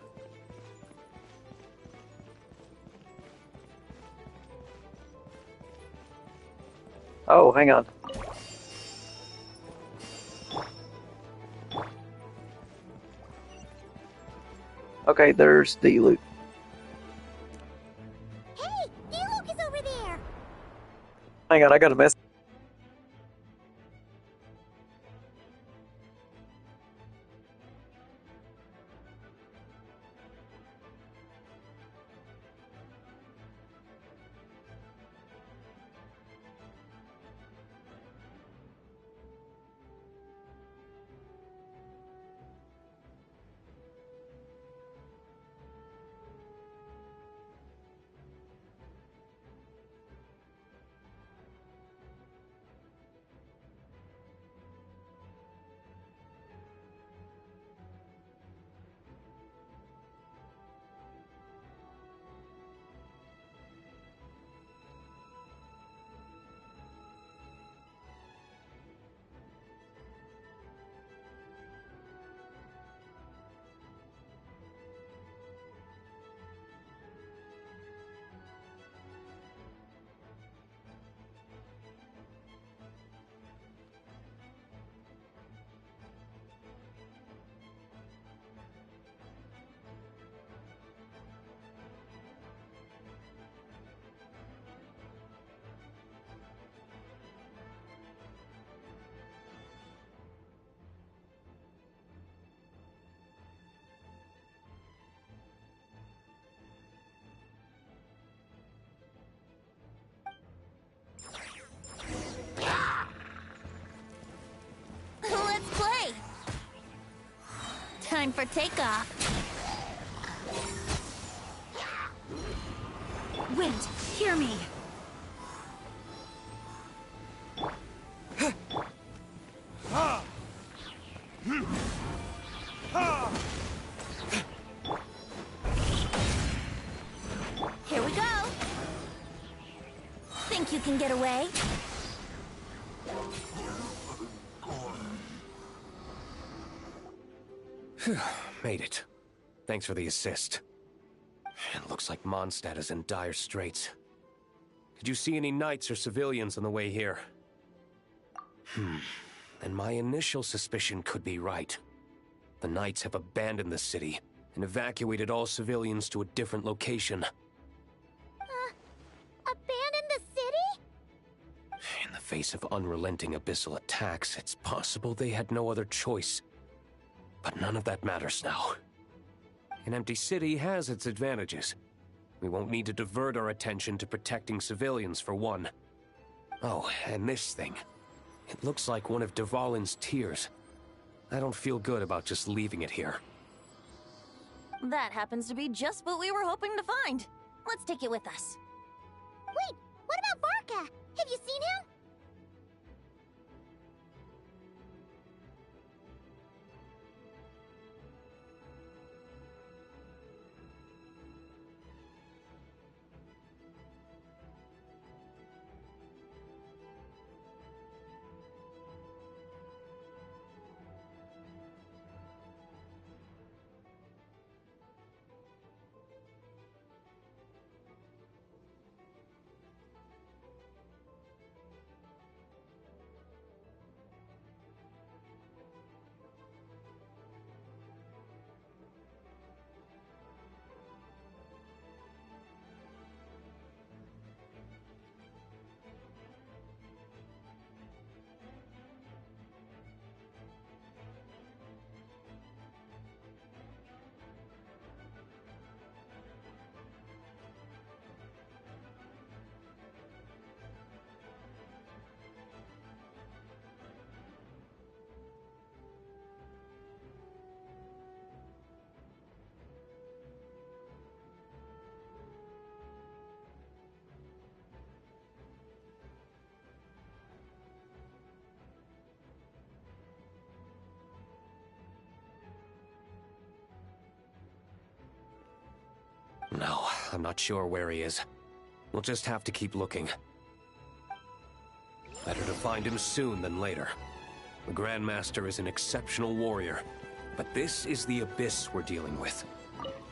hang on. Okay, there's D-Luke. Hey, D-Luke is over there! Hang on, I got a message. Let's play! Time for takeoff. Wind, hear me. Here we go! Think you can get away? Made it. Thanks for the assist. It looks like Mondstadt is in dire straits. Did you see any knights or civilians on the way here? Then my initial suspicion could be right. The knights have abandoned the city and evacuated all civilians to a different location. Abandon the city? In the face of unrelenting abyssal attacks, it's possible they had no other choice. But none of that matters now. An empty city has its advantages. We won't need to divert our attention to protecting civilians, for one. Oh, and this thing. It looks like one of Dvalin's tears. I don't feel good about just leaving it here. That happens to be just what we were hoping to find. Let's take it with us. Wait, what about Varka? Have you seen him? No, I'm not sure where he is. We'll just have to keep looking. Better to find him soon than later. The Grandmaster is an exceptional warrior, but this is the abyss we're dealing with.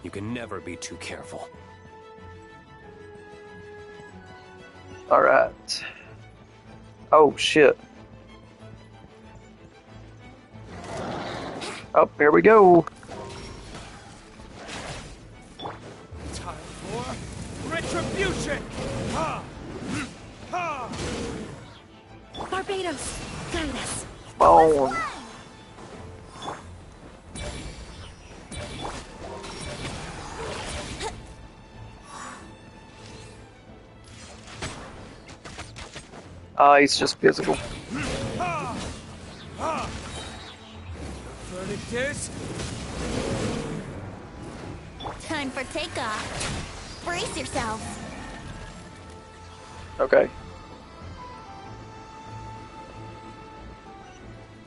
You can never be too careful. Alright. Oh, shit. Oh, here we go. Time for retribution! Ha! Ha! Barbados, guide us. Boom. He's just physical. Ha! Ha! The verdict is... Time for takeoff. Brace yourselves. Okay.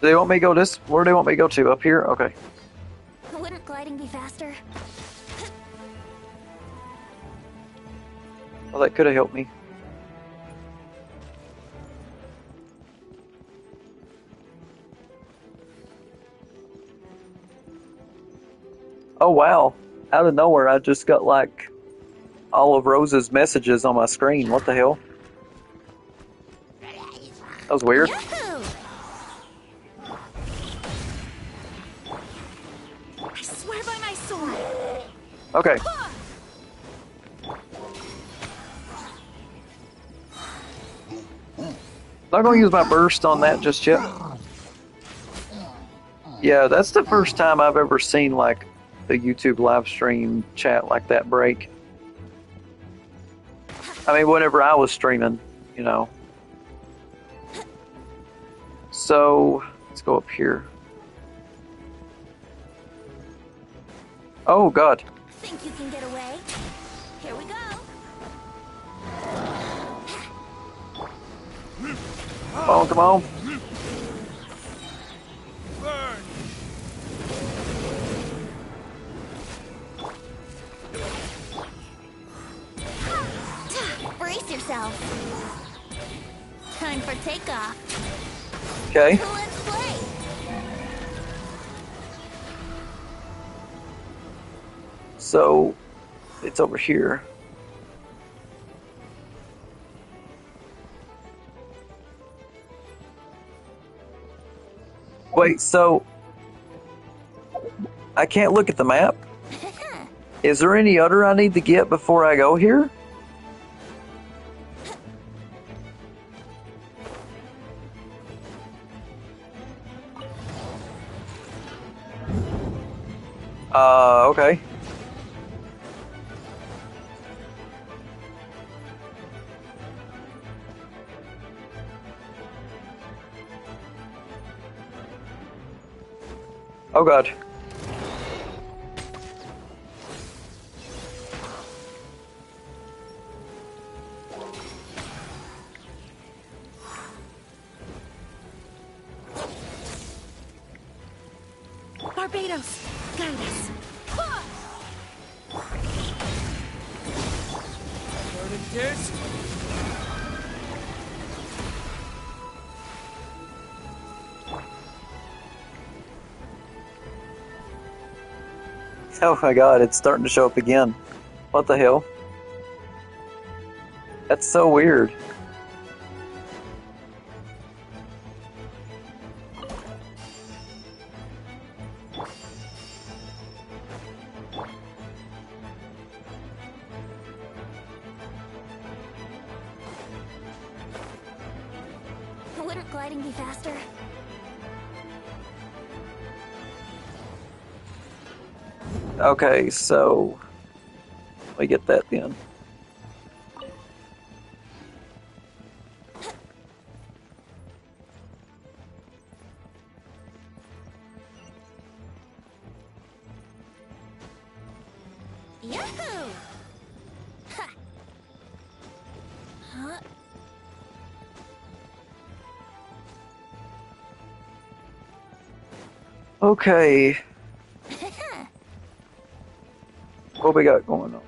Do they want me to go this? Where do they want me to go to? Up here? Okay. Wouldn't gliding be faster? Well, that could have helped me. Oh wow. Out of nowhere, I just got like all of Rose's messages on my screen. What the hell? That was weird. Yahoo! I swear by my sword. Okay. Not gonna use my burst on that just yet. Yeah, that's the first time I've ever seen like the YouTube live stream chat like that break. I mean, whenever I was streaming, you know. So, let's go up here. Oh, God. Think you can get away? Here we go. Come on, come on. Burn! Brace yourself. Time for takeoff. Okay. Let's play. So, it's over here. Wait, so I can't look at the map? Is there any other I need to get before I go here? Okay. Oh god. Barbados, guide us. Verdict Oh my god, it's starting to show up again. What the hell? That's so weird. Wouldn't gliding be faster? Okay, so let me get that then. Yahoo! Ha! Huh? Okay. What we got going on?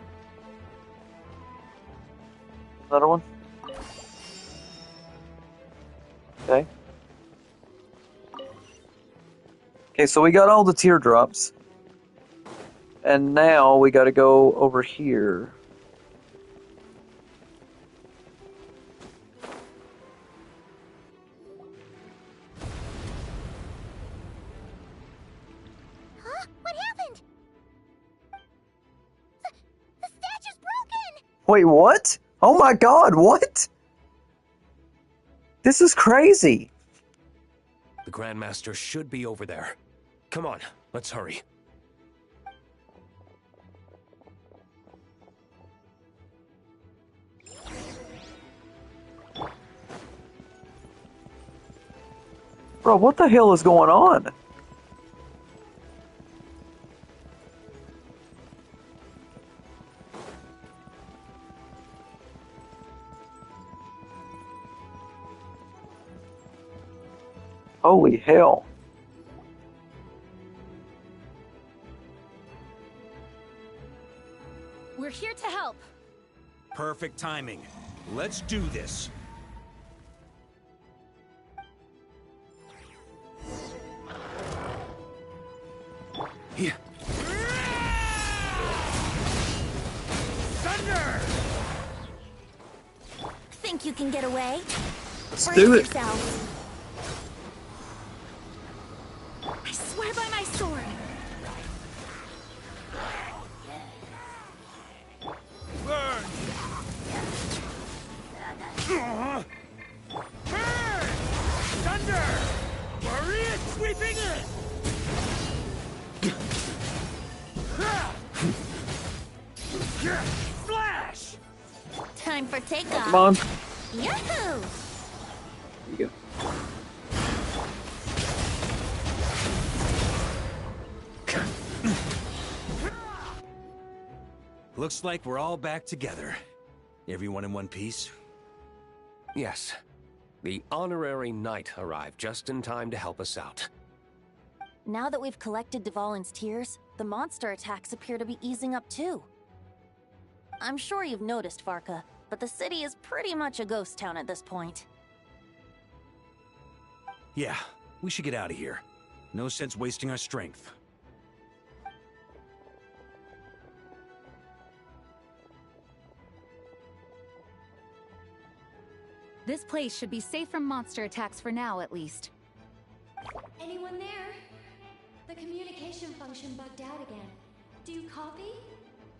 Another one? Okay. Okay, so we got all the teardrops. And now we gotta go over here. Huh? What happened? The statue's broken! Wait, what? Oh my god, what? This is crazy. The Grandmaster should be over there. Come on, let's hurry. Bro, what the hell is going on? Holy hell. We're here to help. Perfect timing. Let's do this. Yeah. Thunder! Think you can get away? Let's Brace do it. yourself. I swear by my sword. Burn! Burn! Thunder! Worry it, sweeping it! Flash! Time for takeoff. Come on. Yahoo! There you go. Looks like we're all back together. Everyone in one piece? Yes. The honorary knight arrived just in time to help us out. Now that we've collected Dvalin's tears, the monster attacks appear to be easing up too. I'm sure you've noticed, Varka. but the city is pretty much a ghost town at this point. Yeah, we should get out of here. No sense wasting our strength. This place should be safe from monster attacks for now, at least. Anyone there? The communication function bugged out again. Do you copy?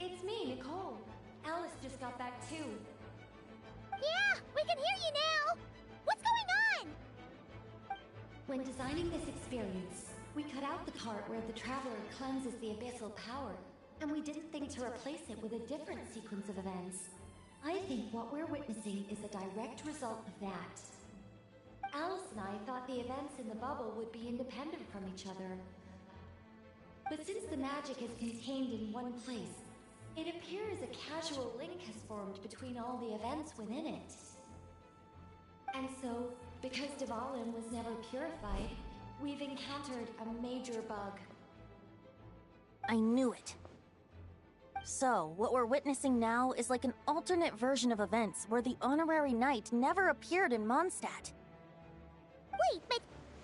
It's me, Nicole. Alice just got back too. Yeah, we can hear you now! What's going on? When designing this experience, we cut out the part where the traveler cleanses the abyssal power, and we didn't think to replace it with a different sequence of events. I think what we're witnessing is a direct result of that. Alice and I thought the events in the bubble would be independent from each other. But since the magic is contained in one place, it appears a casual link has formed between all the events within it. And so, because Dvalin was never purified, we've encountered a major bug. I knew it. So, what we're witnessing now is like an alternate version of events where the honorary knight never appeared in Mondstadt. Wait, but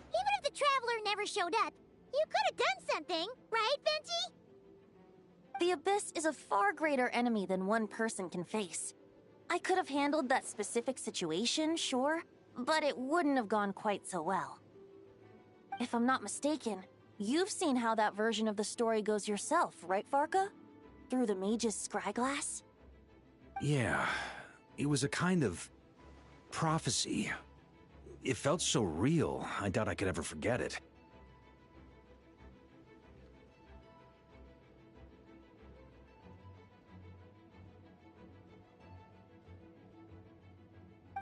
even if the Traveler never showed up, you could have done something, right, Venti? The Abyss is a far greater enemy than one person can face. I could have handled that specific situation, sure, but it wouldn't have gone quite so well. If I'm not mistaken, you've seen how that version of the story goes yourself, right, Varka? Through the mage's scryglass? Yeah, it was a kind of prophecy. It felt so real, I doubt I could ever forget it.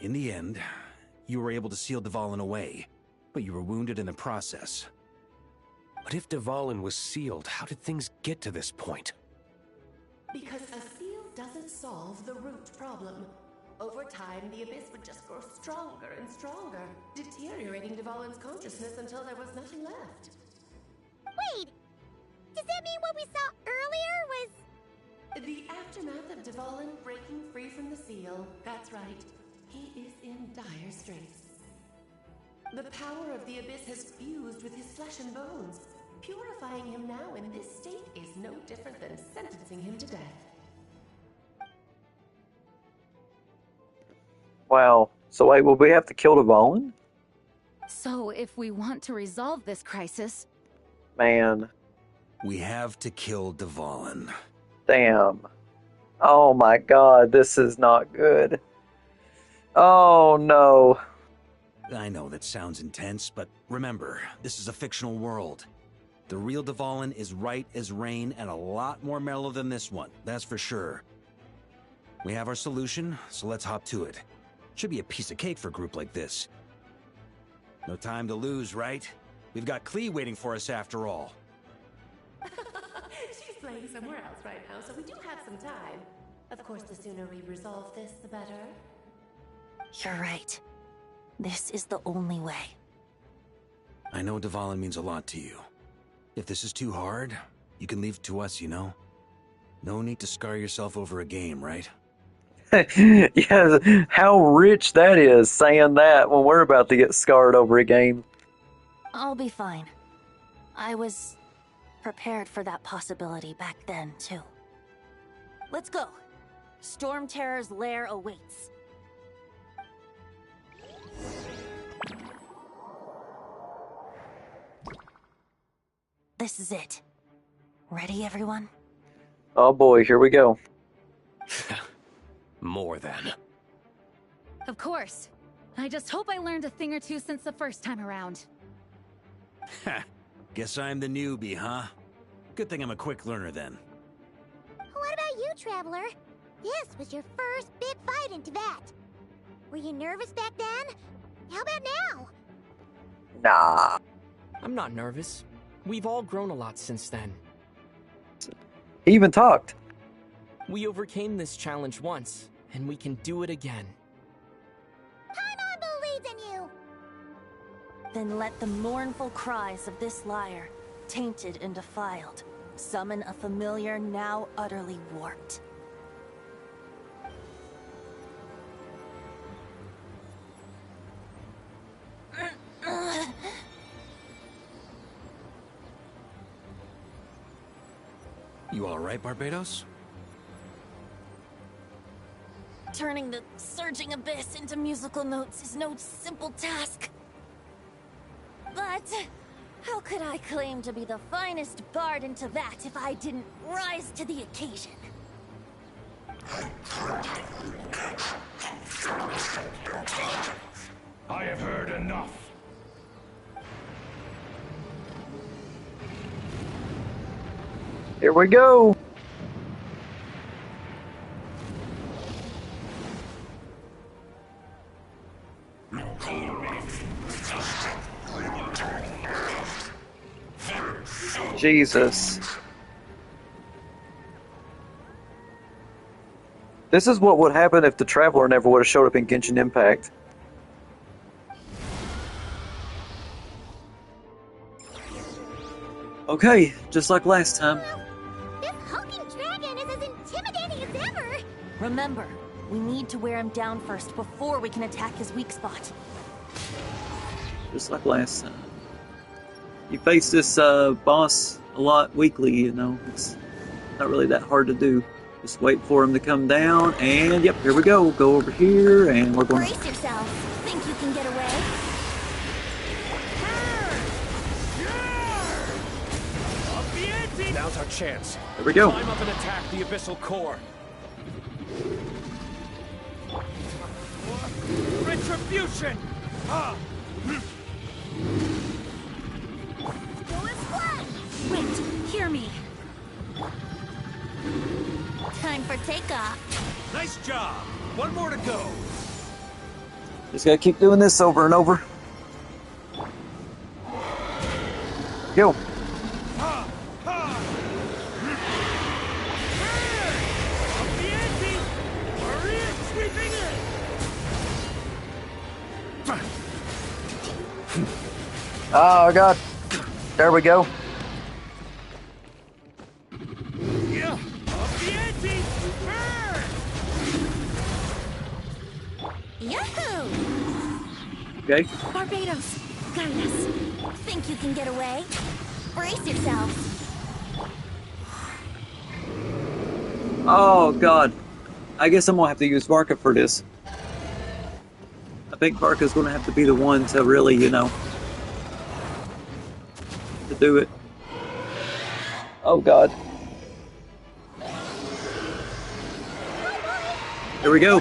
In the end, you were able to seal Dvalin away, but you were wounded in the process. But if Dvalin was sealed, how did things get to this point? Because a seal doesn't solve the root problem. Over time, the Abyss would just grow stronger and stronger, deteriorating Dvalin's consciousness until there was nothing left. Wait! Does that mean what we saw earlier was... The aftermath of Dvalin breaking free from the seal, that's right. He is in dire straits. The power of the Abyss has fused with his flesh and bones. Purifying him now in this state is no different than sentencing him to death. Wow. So wait, will we have to kill Dvalin? So if we want to resolve this crisis... Man. We have to kill Dvalin. Damn. Oh my god, this is not good. Oh no. I know that sounds intense, but remember, this is a fictional world. The real Dvalin is right as rain and a lot more mellow than this one, that's for sure. We have our solution, so let's hop to it. Should be a piece of cake for a group like this. No time to lose, right? We've got Klee waiting for us after all. She's playing somewhere else right now, so we do have some time. Of course, the sooner we resolve this, the better. You're right. This is the only way. I know Dvalin means a lot to you. If this is too hard, you can leave it to us, you know? No need to scar yourself over a game, right? Yes, how rich that is, saying that when we're about to get scarred over a game. I'll be fine. I was prepared for that possibility back then, too. Let's go. Storm Terror's lair awaits. This is it. Ready, everyone? Oh boy, here we go. More than. Of course. I just hope I learned a thing or two since the first time around. Ha! Guess I'm the newbie, huh? Good thing I'm a quick learner then. What about you, Traveler? This was your first big fight in Tibet. Were you nervous back then? How about now? Nah. I'm not nervous. We've all grown a lot since then. He even talked. We overcame this challenge once, and we can do it again. Paimon believes in you! Then let the mournful cries of this lyre, tainted and defiled, summon a familiar now utterly warped. You all right, Barbados? Turning the surging abyss into musical notes is no simple task. But how could I claim to be the finest bard into that if I didn't rise to the occasion? I have heard enough. Here we go. Jesus. This is what would happen if the Traveler never would have showed up in Genshin Impact. Okay, just like last time. This hulking dragon is as intimidating as ever! Remember, we need to wear him down first before we can attack his weak spot. Just like last time. You face this boss a lot weekly, you know. It's not really that hard to do. Just wait for him to come down, and yep, here we go. We'll go over here, and we're going to... Brace yourself. Think you can get away? Now's our chance. There we go. Climb up and attack the abyssal core. Retribution! Ah! Go as one! Wait, hear me. Time for takeoff. Nice job! One more to go. Just gotta keep doing this over and over. Go. Oh god. There we go. Yahoo! Okay. Barbados, guide us. Think you can get away? Brace yourself. Oh god. I guess I'm gonna have to use Varka for this. I think Varka's gonna have to be the one to really, you know, to do it. Oh god. Here we go.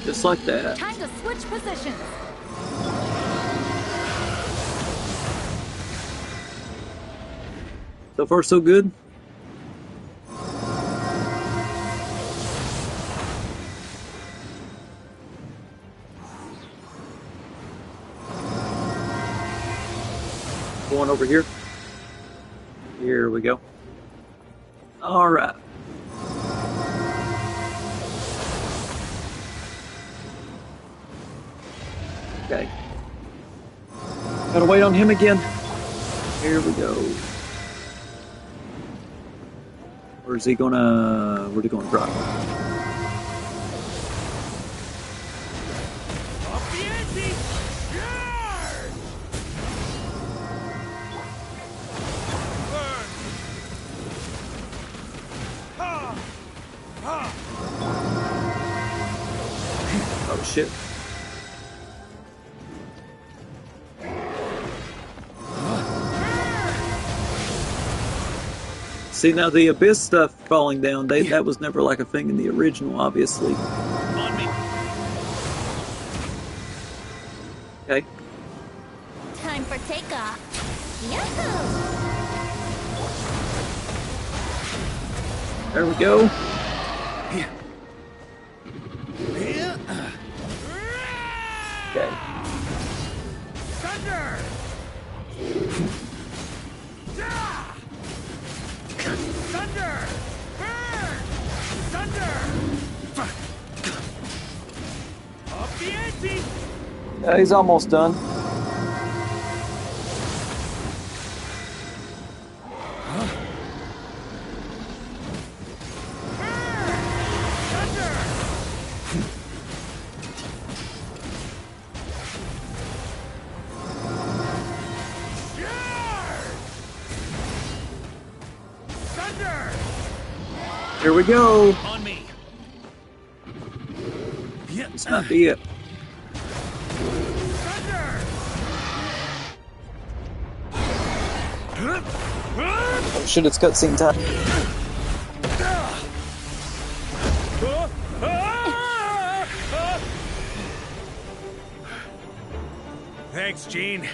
Just like that. Time to switch positions. So far, so good. Going over here. Here we go. All right. Okay. Gotta wait on him again. Here we go. Where's he gonna drop? Oh shit. See, now the abyss stuff falling down, that was never like a thing in the original, obviously. On me. Okay. Time for takeoff. Yahoo! There we go. Okay. Thunder! Thunder! Burn! Thunder! Up the ante! Yeah, he's almost done. Burn! Here we go. On me. Yeah. This might be it. Oh shit, it's cutscene time. Thanks, Gene.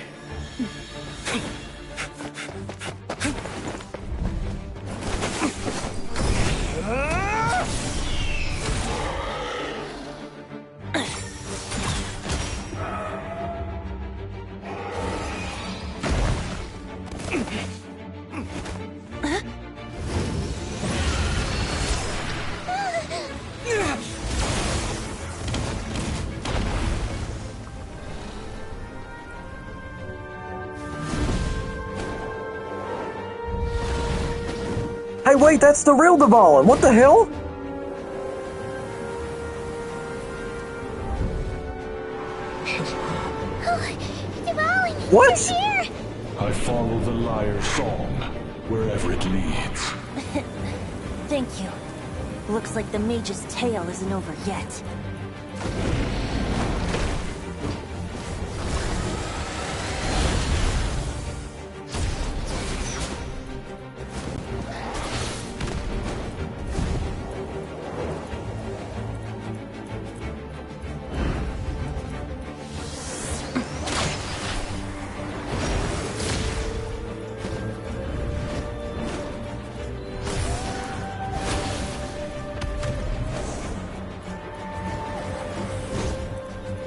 Hey, wait, that's the real Dvalin. What the hell? Dvalin, What? you're here! I follow the liar's song, wherever it leads. Thank you. Looks like the mage's tale isn't over yet.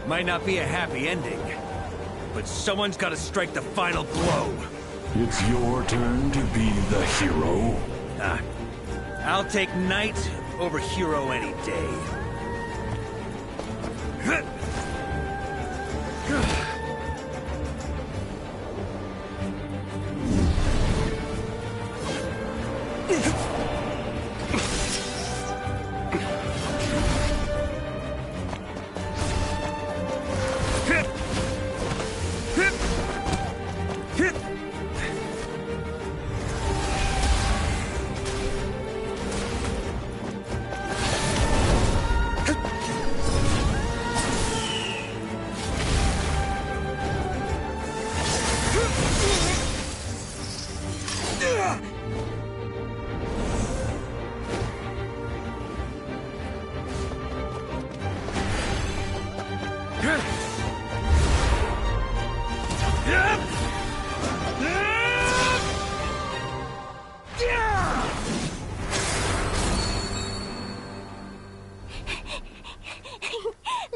Might not be a happy ending, but someone's got to strike the final blow. It's your turn to be the hero. I'll take knight over hero any day.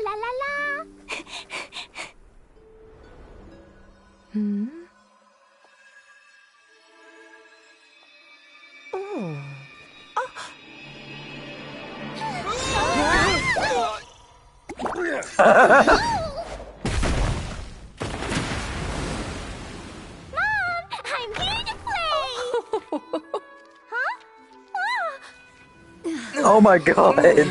La la la! Hmm? Oh. Mom, I'm here to play! Huh? Oh my god.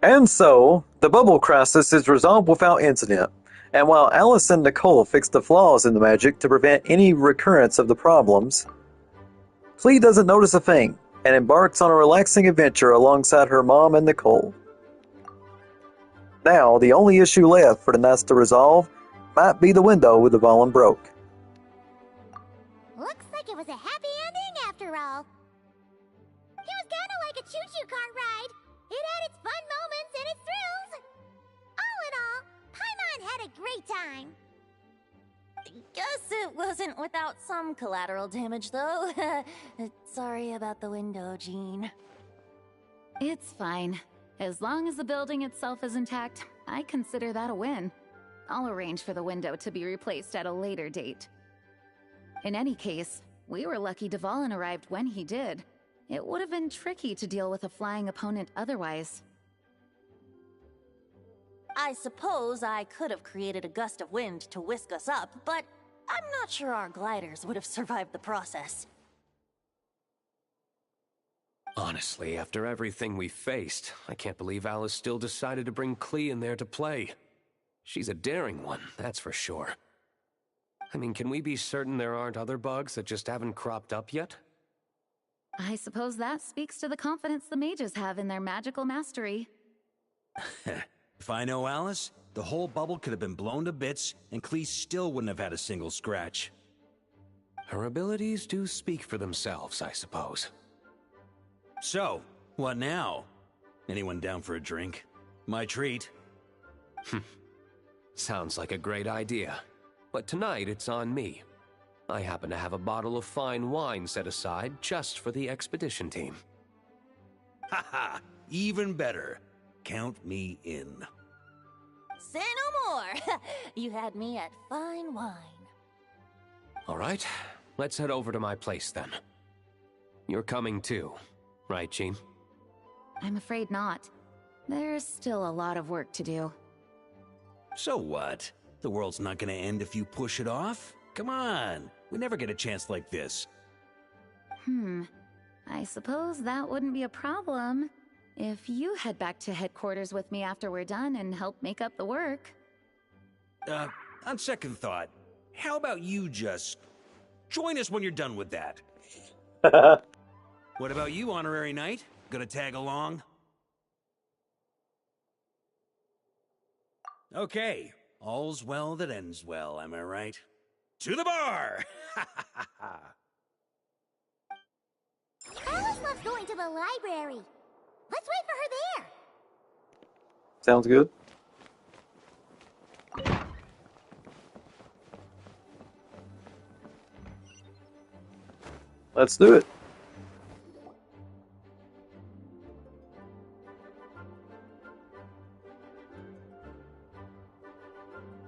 And so, the bubble crisis is resolved without incident, and while Alice and Nicole fix the flaws in the magic to prevent any recurrence of the problems, Flea doesn't notice a thing, and embarks on a relaxing adventure alongside her mom and Nicole. Now, the only issue left for the Knights to resolve might be the window with the Dvalin broke. Looks like it was a happy ending after all. It was kinda like a choo-choo cart ride. It had its fun moments and its thrills. All in all, Paimon had a great time. Guess it wasn't without some collateral damage, though. Sorry about the window, Jean. It's fine. As long as the building itself is intact, I consider that a win. I'll arrange for the window to be replaced at a later date. In any case, we were lucky Dvalin arrived when he did. It would have been tricky to deal with a flying opponent otherwise. I suppose I could have created a gust of wind to whisk us up, but I'm not sure our gliders would have survived the process. Honestly, after everything we faced, I can't believe Alice still decided to bring Klee in there to play. She's a daring one, that's for sure. I mean, can we be certain there aren't other bugs that just haven't cropped up yet? I suppose that speaks to the confidence the mages have in their magical mastery. If I know Alice, the whole bubble could have been blown to bits, and Klee still wouldn't have had a single scratch. Her abilities do speak for themselves, I suppose. So, what now? Anyone down for a drink? My treat. Sounds like a great idea. But tonight it's on me. I happen to have a bottle of fine wine set aside just for the expedition team. Haha, even better. Count me in. Say no more! You had me at fine wine. All right, let's head over to my place then. You're coming too, right, Jean? I'm afraid not. There's still a lot of work to do. So what? The world's not gonna end if you push it off? Come on, we never get a chance like this. I suppose that wouldn't be a problem if you head back to headquarters with me after we're done and help make up the work. On second thought, how about you just join us when you're done with that? What about you, Honorary Knight? Gonna tag along? Okay, all's well that ends well, am I right? To the bar! Alice loves going to the library. Let's wait for her there. Sounds good. Let's do it.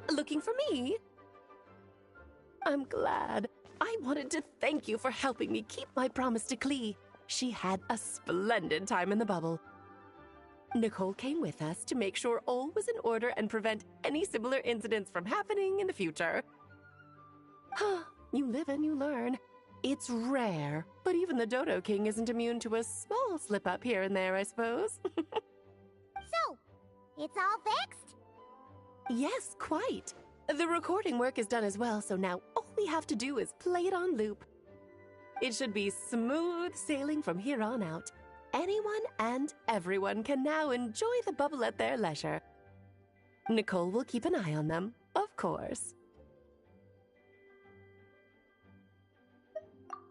Looking for me? I'm glad. I wanted to thank you for helping me keep my promise to Klee. She had a splendid time in the bubble. Nicole came with us to make sure all was in order and prevent any similar incidents from happening in the future. You live and you learn. It's rare, but even the Dodo King isn't immune to a small slip-up here and there, I suppose. So, it's all fixed? Yes, quite. The recording work is done as well, so now all we have to do is play it on loop. It should be smooth sailing from here on out. Anyone and everyone can now enjoy the bubble at their leisure. Nicole will keep an eye on them, of course.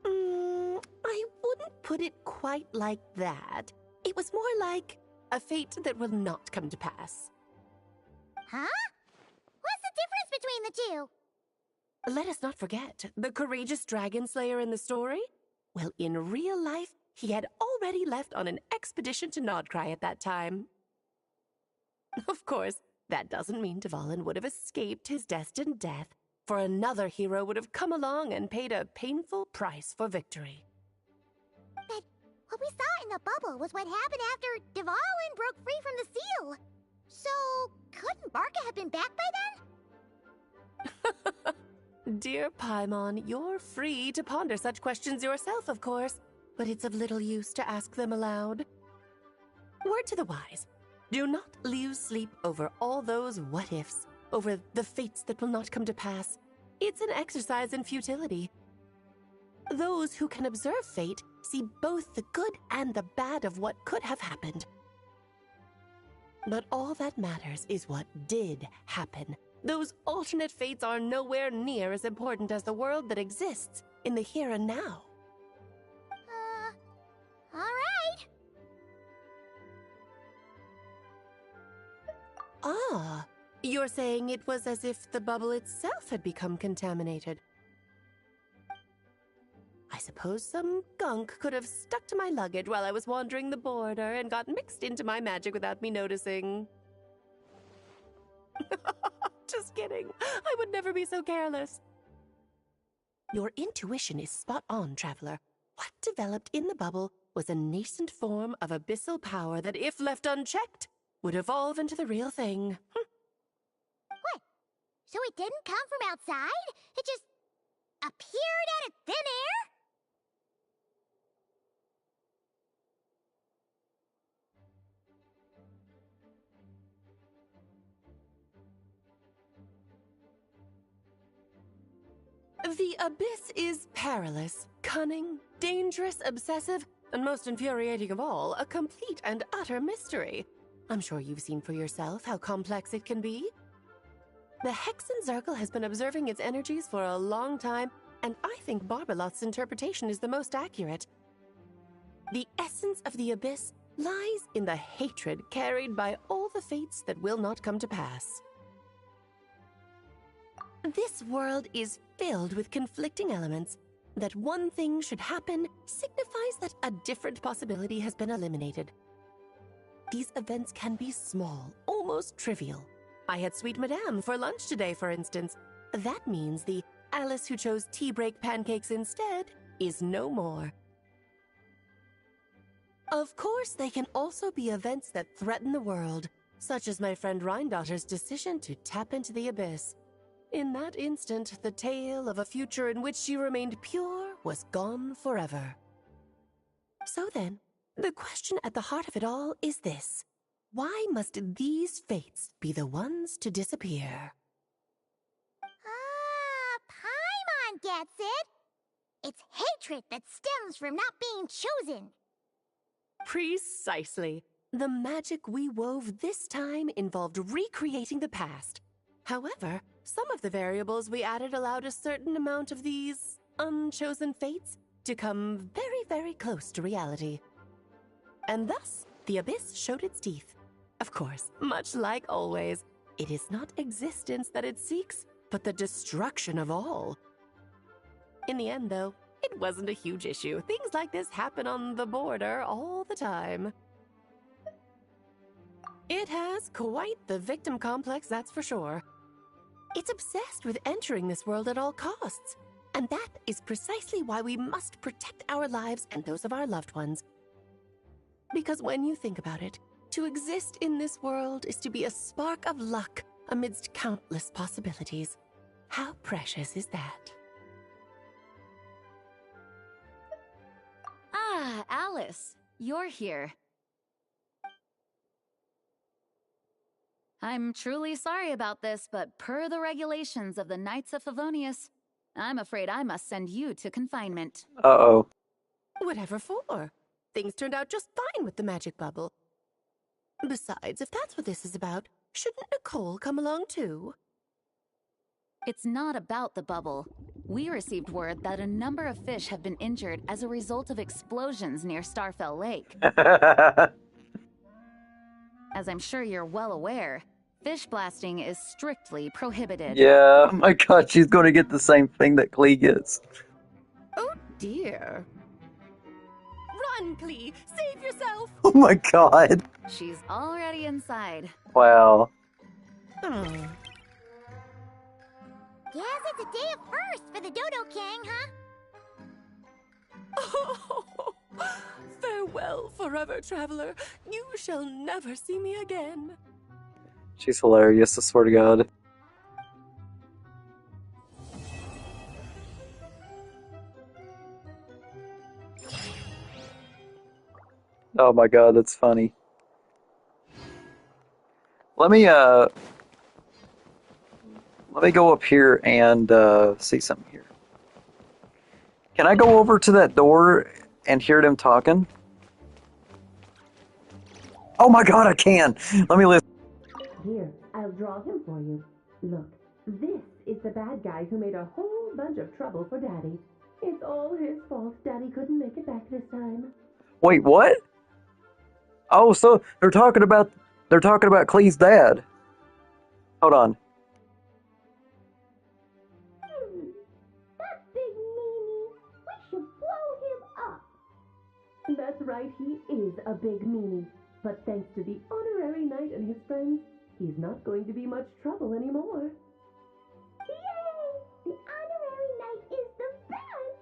I wouldn't put it quite like that. It was more like a fate that will not come to pass. Huh? What's the difference between the two? Let us not forget the courageous dragon slayer in the story. Well, in real life, he had already left on an expedition to Nodcry at that time. Of course, that doesn't mean Dvalin would have escaped his destined death, for another hero would have come along and paid a painful price for victory. But what we saw in the bubble was what happened after Dvalin broke free from the seal. So, couldn't Barca have been back by then? Dear Paimon, you're free to ponder such questions yourself, of course, but it's of little use to ask them aloud. Word to the wise, do not lose sleep over all those what-ifs, over the fates that will not come to pass. It's an exercise in futility. Those who can observe fate see both the good and the bad of what could have happened. But all that matters is what did happen. Those alternate fates are nowhere near as important as the world that exists in the here and now. All right. Ah, you're saying it was as if the bubble itself had become contaminated. I suppose some gunk could have stuck to my luggage while I was wandering the border and got mixed into my magic without me noticing. Just kidding. I would never be so careless. Your intuition is spot on, Traveler. What developed in the bubble was a nascent form of abyssal power that, if left unchecked, would evolve into the real thing. What? So it didn't come from outside? It just appeared out of thin air? The Abyss is perilous, cunning, dangerous, obsessive, and most infuriating of all, a complete and utter mystery. I'm sure you've seen for yourself how complex it can be. The Hexen Circle has been observing its energies for a long time, and I think Barbalot's interpretation is the most accurate. The essence of the Abyss lies in the hatred carried by all the fates that will not come to pass. This world is filled with conflicting elements. That one thing should happen signifies that a different possibility has been eliminated. These events can be small, almost trivial. I had Sweet Madame for lunch today, for instance. That means the Alice who chose tea break pancakes instead is no more. Of course, they can also be events that threaten the world, such as my friend Rhindotter's decision to tap into the Abyss. In that instant, the tale of a future in which she remained pure was gone forever. So then, the question at the heart of it all is this. Why must these fates be the ones to disappear? Paimon gets it! It's hatred that stems from not being chosen. Precisely. The magic we wove this time involved recreating the past. However, some of the variables we added allowed a certain amount of these unchosen fates to come very, very close to reality. And thus, the Abyss showed its teeth. Of course, much like always, it is not existence that it seeks, but the destruction of all. In the end, though, it wasn't a huge issue. Things like this happen on the border all the time. It has quite the victim complex, that's for sure. It's obsessed with entering this world at all costs. And that is precisely why we must protect our lives and those of our loved ones. Because when you think about it, to exist in this world is to be a spark of luck amidst countless possibilities. How precious is that? Ah, Alice, you're here. I'm truly sorry about this, but per the regulations of the Knights of Favonius, I'm afraid I must send you to confinement. Uh-oh. Whatever for? Things turned out just fine with the magic bubble. Besides, if that's what this is about, shouldn't Nicole come along too? It's not about the bubble. We received word that a number of fish have been injured as a result of explosions near Starfell Lake. As I'm sure you're well aware, fish blasting is strictly prohibited. Yeah, oh my god, she's going to get the same thing that Klee gets. Oh dear. Run, Klee! Save yourself! Oh my god. She's already inside. Wow. Oh. Guess it's a day of first for the Dodo King, huh? Oh, farewell, forever traveler. You shall never see me again. She's hilarious, I swear to God. Oh my god, that's funny. Let me go up here and see something here. Can I go over to that door and hear them talking? Oh my god, I can! Let me listen. Here, I'll draw him for you. Look, this is the bad guy who made a whole bunch of trouble for Daddy. It's all his fault Daddy couldn't make it back this time. Wait, what? Oh, so they're talking about Klee's dad. Hold on. That big meanie. We should blow him up. That's right, he is a big meanie. But thanks to the honorary knight and his friends, he's not going to be much trouble anymore. Yay! The honorary knight is the best!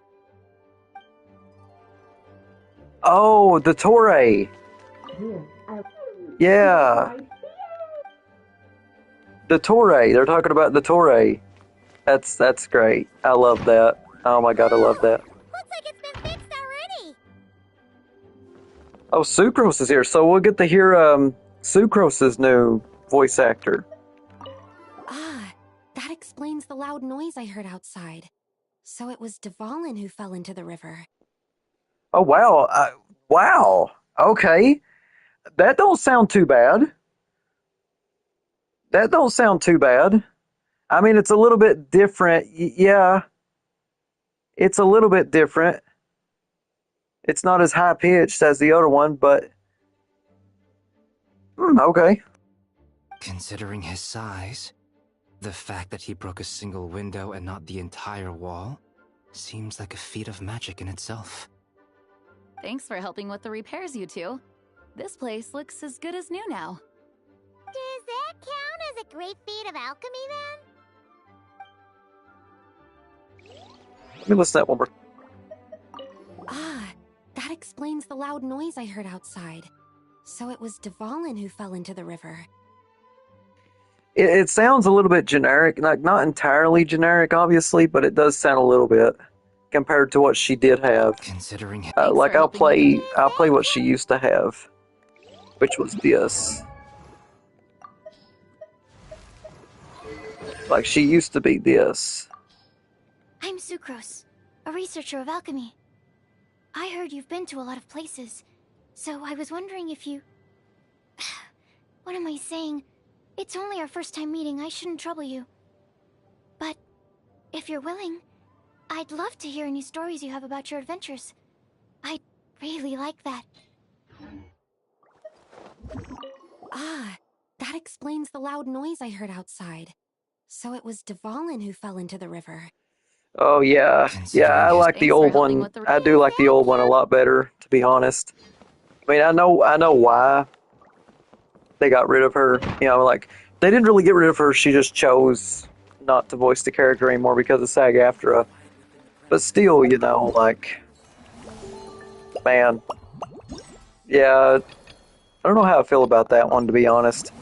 Oh, the Torre. Here, Yeah. The Torre. They're talking about the Torre. That's great. I love that. Oh my god, I love that. Looks like it's been fixed already. Oh, Sucrose is here, so we'll get to hear Sucrose's new voice actor. Ah, that explains the loud noise I heard outside. So it was Dvalin who fell into the river. Oh wow, wow. Okay, that don't sound too bad. That don't sound too bad. I mean, it's a little bit different. Yeah, it's a little bit different. It's not as high pitched as the other one, but okay. Considering his size, the fact that he broke a single window and not the entire wall seems like a feat of magic in itself. Thanks for helping with the repairs, you two. This place looks as good as new now. Does that count as a great feat of alchemy then? Let me listen to that one more. Ah, that explains the loud noise I heard outside. So it was Dvalin who fell into the river. It sounds a little bit generic, like not entirely generic, obviously, but it does sound a little bit compared to what she did have. Considering, like I'll play what she used to have, which was this. Like she used to be this. I'm Sucrose, a researcher of alchemy. I heard you've been to a lot of places, so I was wondering if you... What am I saying? It's only our first time meeting, I shouldn't trouble you. But if you're willing, I'd love to hear any stories you have about your adventures. I'd really like that. Ah, that explains the loud noise I heard outside. So it was Dvalin who fell into the river. Oh yeah, I like the old one. I do like the old one a lot better, to be honest. I mean, I know why they got rid of her. You know, like they didn't really get rid of her. She just chose not to voice the character anymore because of SAG-AFTRA. But still, you know, like, man, yeah, I don't know how I feel about that one, to be honest.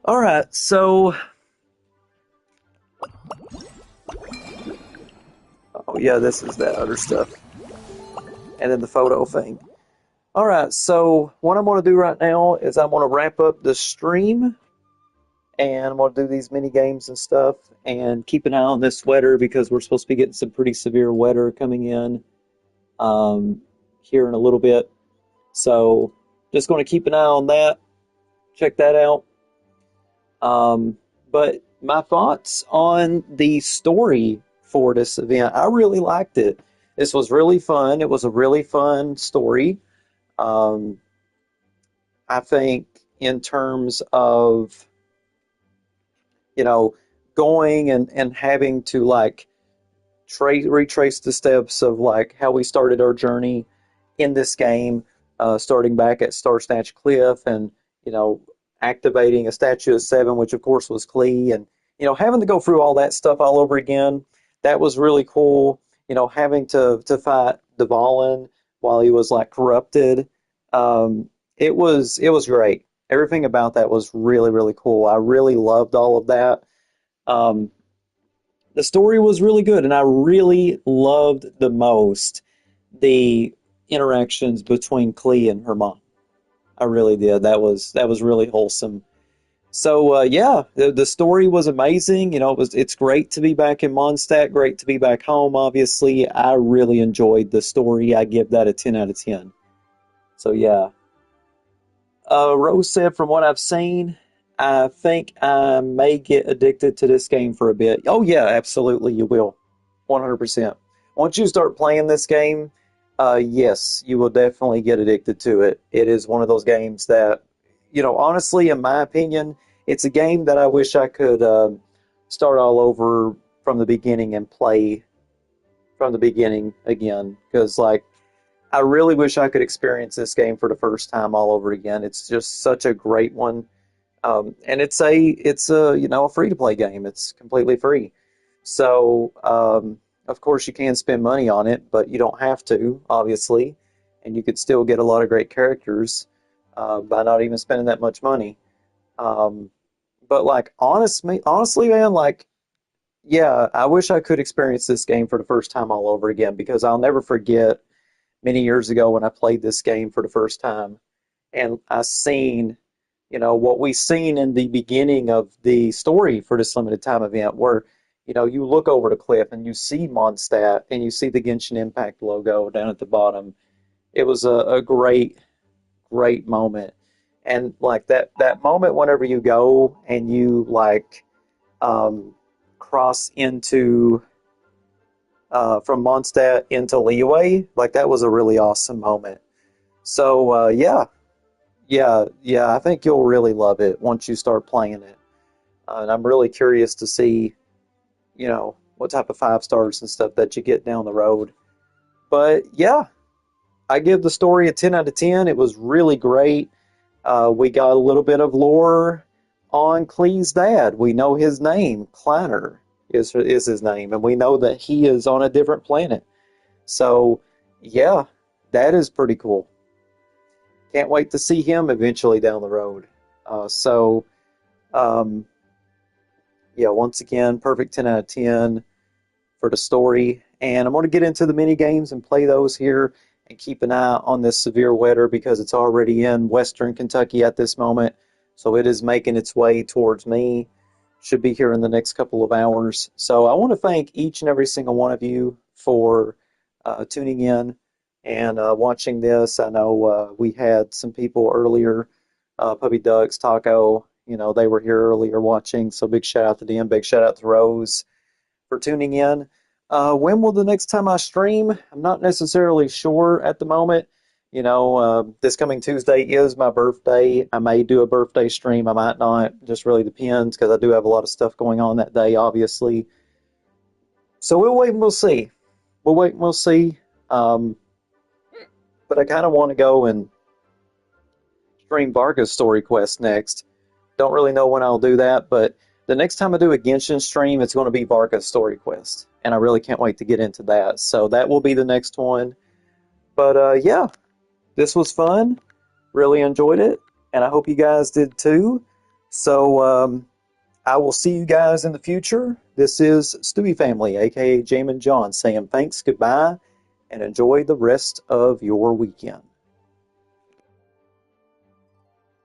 All right, so. Oh yeah, this is that other stuff. And then the photo thing. Alright, so what I'm going to do right now is I'm going to wrap up the stream. And I'm going to do these mini games and stuff. And keep an eye on this weather because we're supposed to be getting some pretty severe weather coming in here in a little bit. So just going to keep an eye on that. Check that out. But my thoughts on the story for this event, I really liked it. This was really fun. It was a really fun story. I think in terms of, you know, going and having to like retrace the steps of like how we started our journey in this game, starting back at Star Snatch Cliff and, you know, activating a statue of 7, which of course was Klee, and, you know, having to go through all that stuff all over again. That was really cool. You know, having to fight Dvalin while he was like corrupted. It was great. Everything about that was really, really cool. I really loved all of that. The story was really good, and I really loved the most the interactions between Klee and her mom. I really did. That was really wholesome. So yeah, the story was amazing. You know, it's great to be back in Mondstadt. Great to be back home. Obviously, I really enjoyed the story. I give that a 10 out of 10. So yeah. Rose said, from what I've seen, I think I may get addicted to this game for a bit. Oh yeah, absolutely, you will, 100%. Once you start playing this game, yes, you will definitely get addicted to it. It is one of those games that, you know, honestly, in my opinion, it's a game that I wish I could start all over from the beginning and play from the beginning again. Because, like, I really wish I could experience this game for the first time all over again. It's just such a great one. And it's a you know, a free-to-play game. It's completely free. So, of course, you can spend money on it, but you don't have to, obviously. And you could still get a lot of great characters by not even spending that much money. But like honestly, man, like, yeah, I wish I could experience this game for the first time all over again because I'll never forget many years ago when I played this game for the first time and I seen, you know, what we seen in the beginning of the story for this limited time event where, you know, you look over the cliff and you see Mondstadt and you see the Genshin Impact logo down at the bottom. It was a great, great moment. And like that moment whenever you go and you like cross into from Mondstadt into Liyue, like that was a really awesome moment. So yeah, I think you'll really love it once you start playing it. And I'm really curious to see, you know, what type of 5 stars and stuff that you get down the road. But yeah, I give the story a 10 out of 10. It was really great. We got a little bit of lore on Klee's dad. We know his name, Kleiner is his name, and we know that he is on a different planet. So yeah, that is pretty cool. Can't wait to see him eventually down the road. Um, yeah, once again, perfect 10 out of 10 for the story. And I'm going to get into the mini games and play those here and keep an eye on this severe weather because it's already in western Kentucky at this moment. So it is making its way towards me. Should be here in the next couple of hours. So I want to thank each and every single one of you for tuning in and watching this. I know we had some people earlier, Puppy Ducks, Taco, you know, they were here earlier watching. So big shout out to them. Big shout out to Rose for tuning in. When will the next time I stream? I'm not necessarily sure at the moment. You know, this coming Tuesday is my birthday. I may do a birthday stream. I might not. Just really depends because I do have a lot of stuff going on that day, obviously. So we'll wait and we'll see. We'll wait and we'll see. But I kind of want to go and stream Varga's Story Quest next. Don't really know when I'll do that, but the next time I do a Genshin stream, it's going to be Varga's Story Quest. And I really can't wait to get into that. So that will be the next one. But yeah, this was fun. Really enjoyed it. And I hope you guys did too. So I will see you guys in the future. This is Stewiefamily, aka Jamin John, saying thanks, goodbye, and enjoy the rest of your weekend.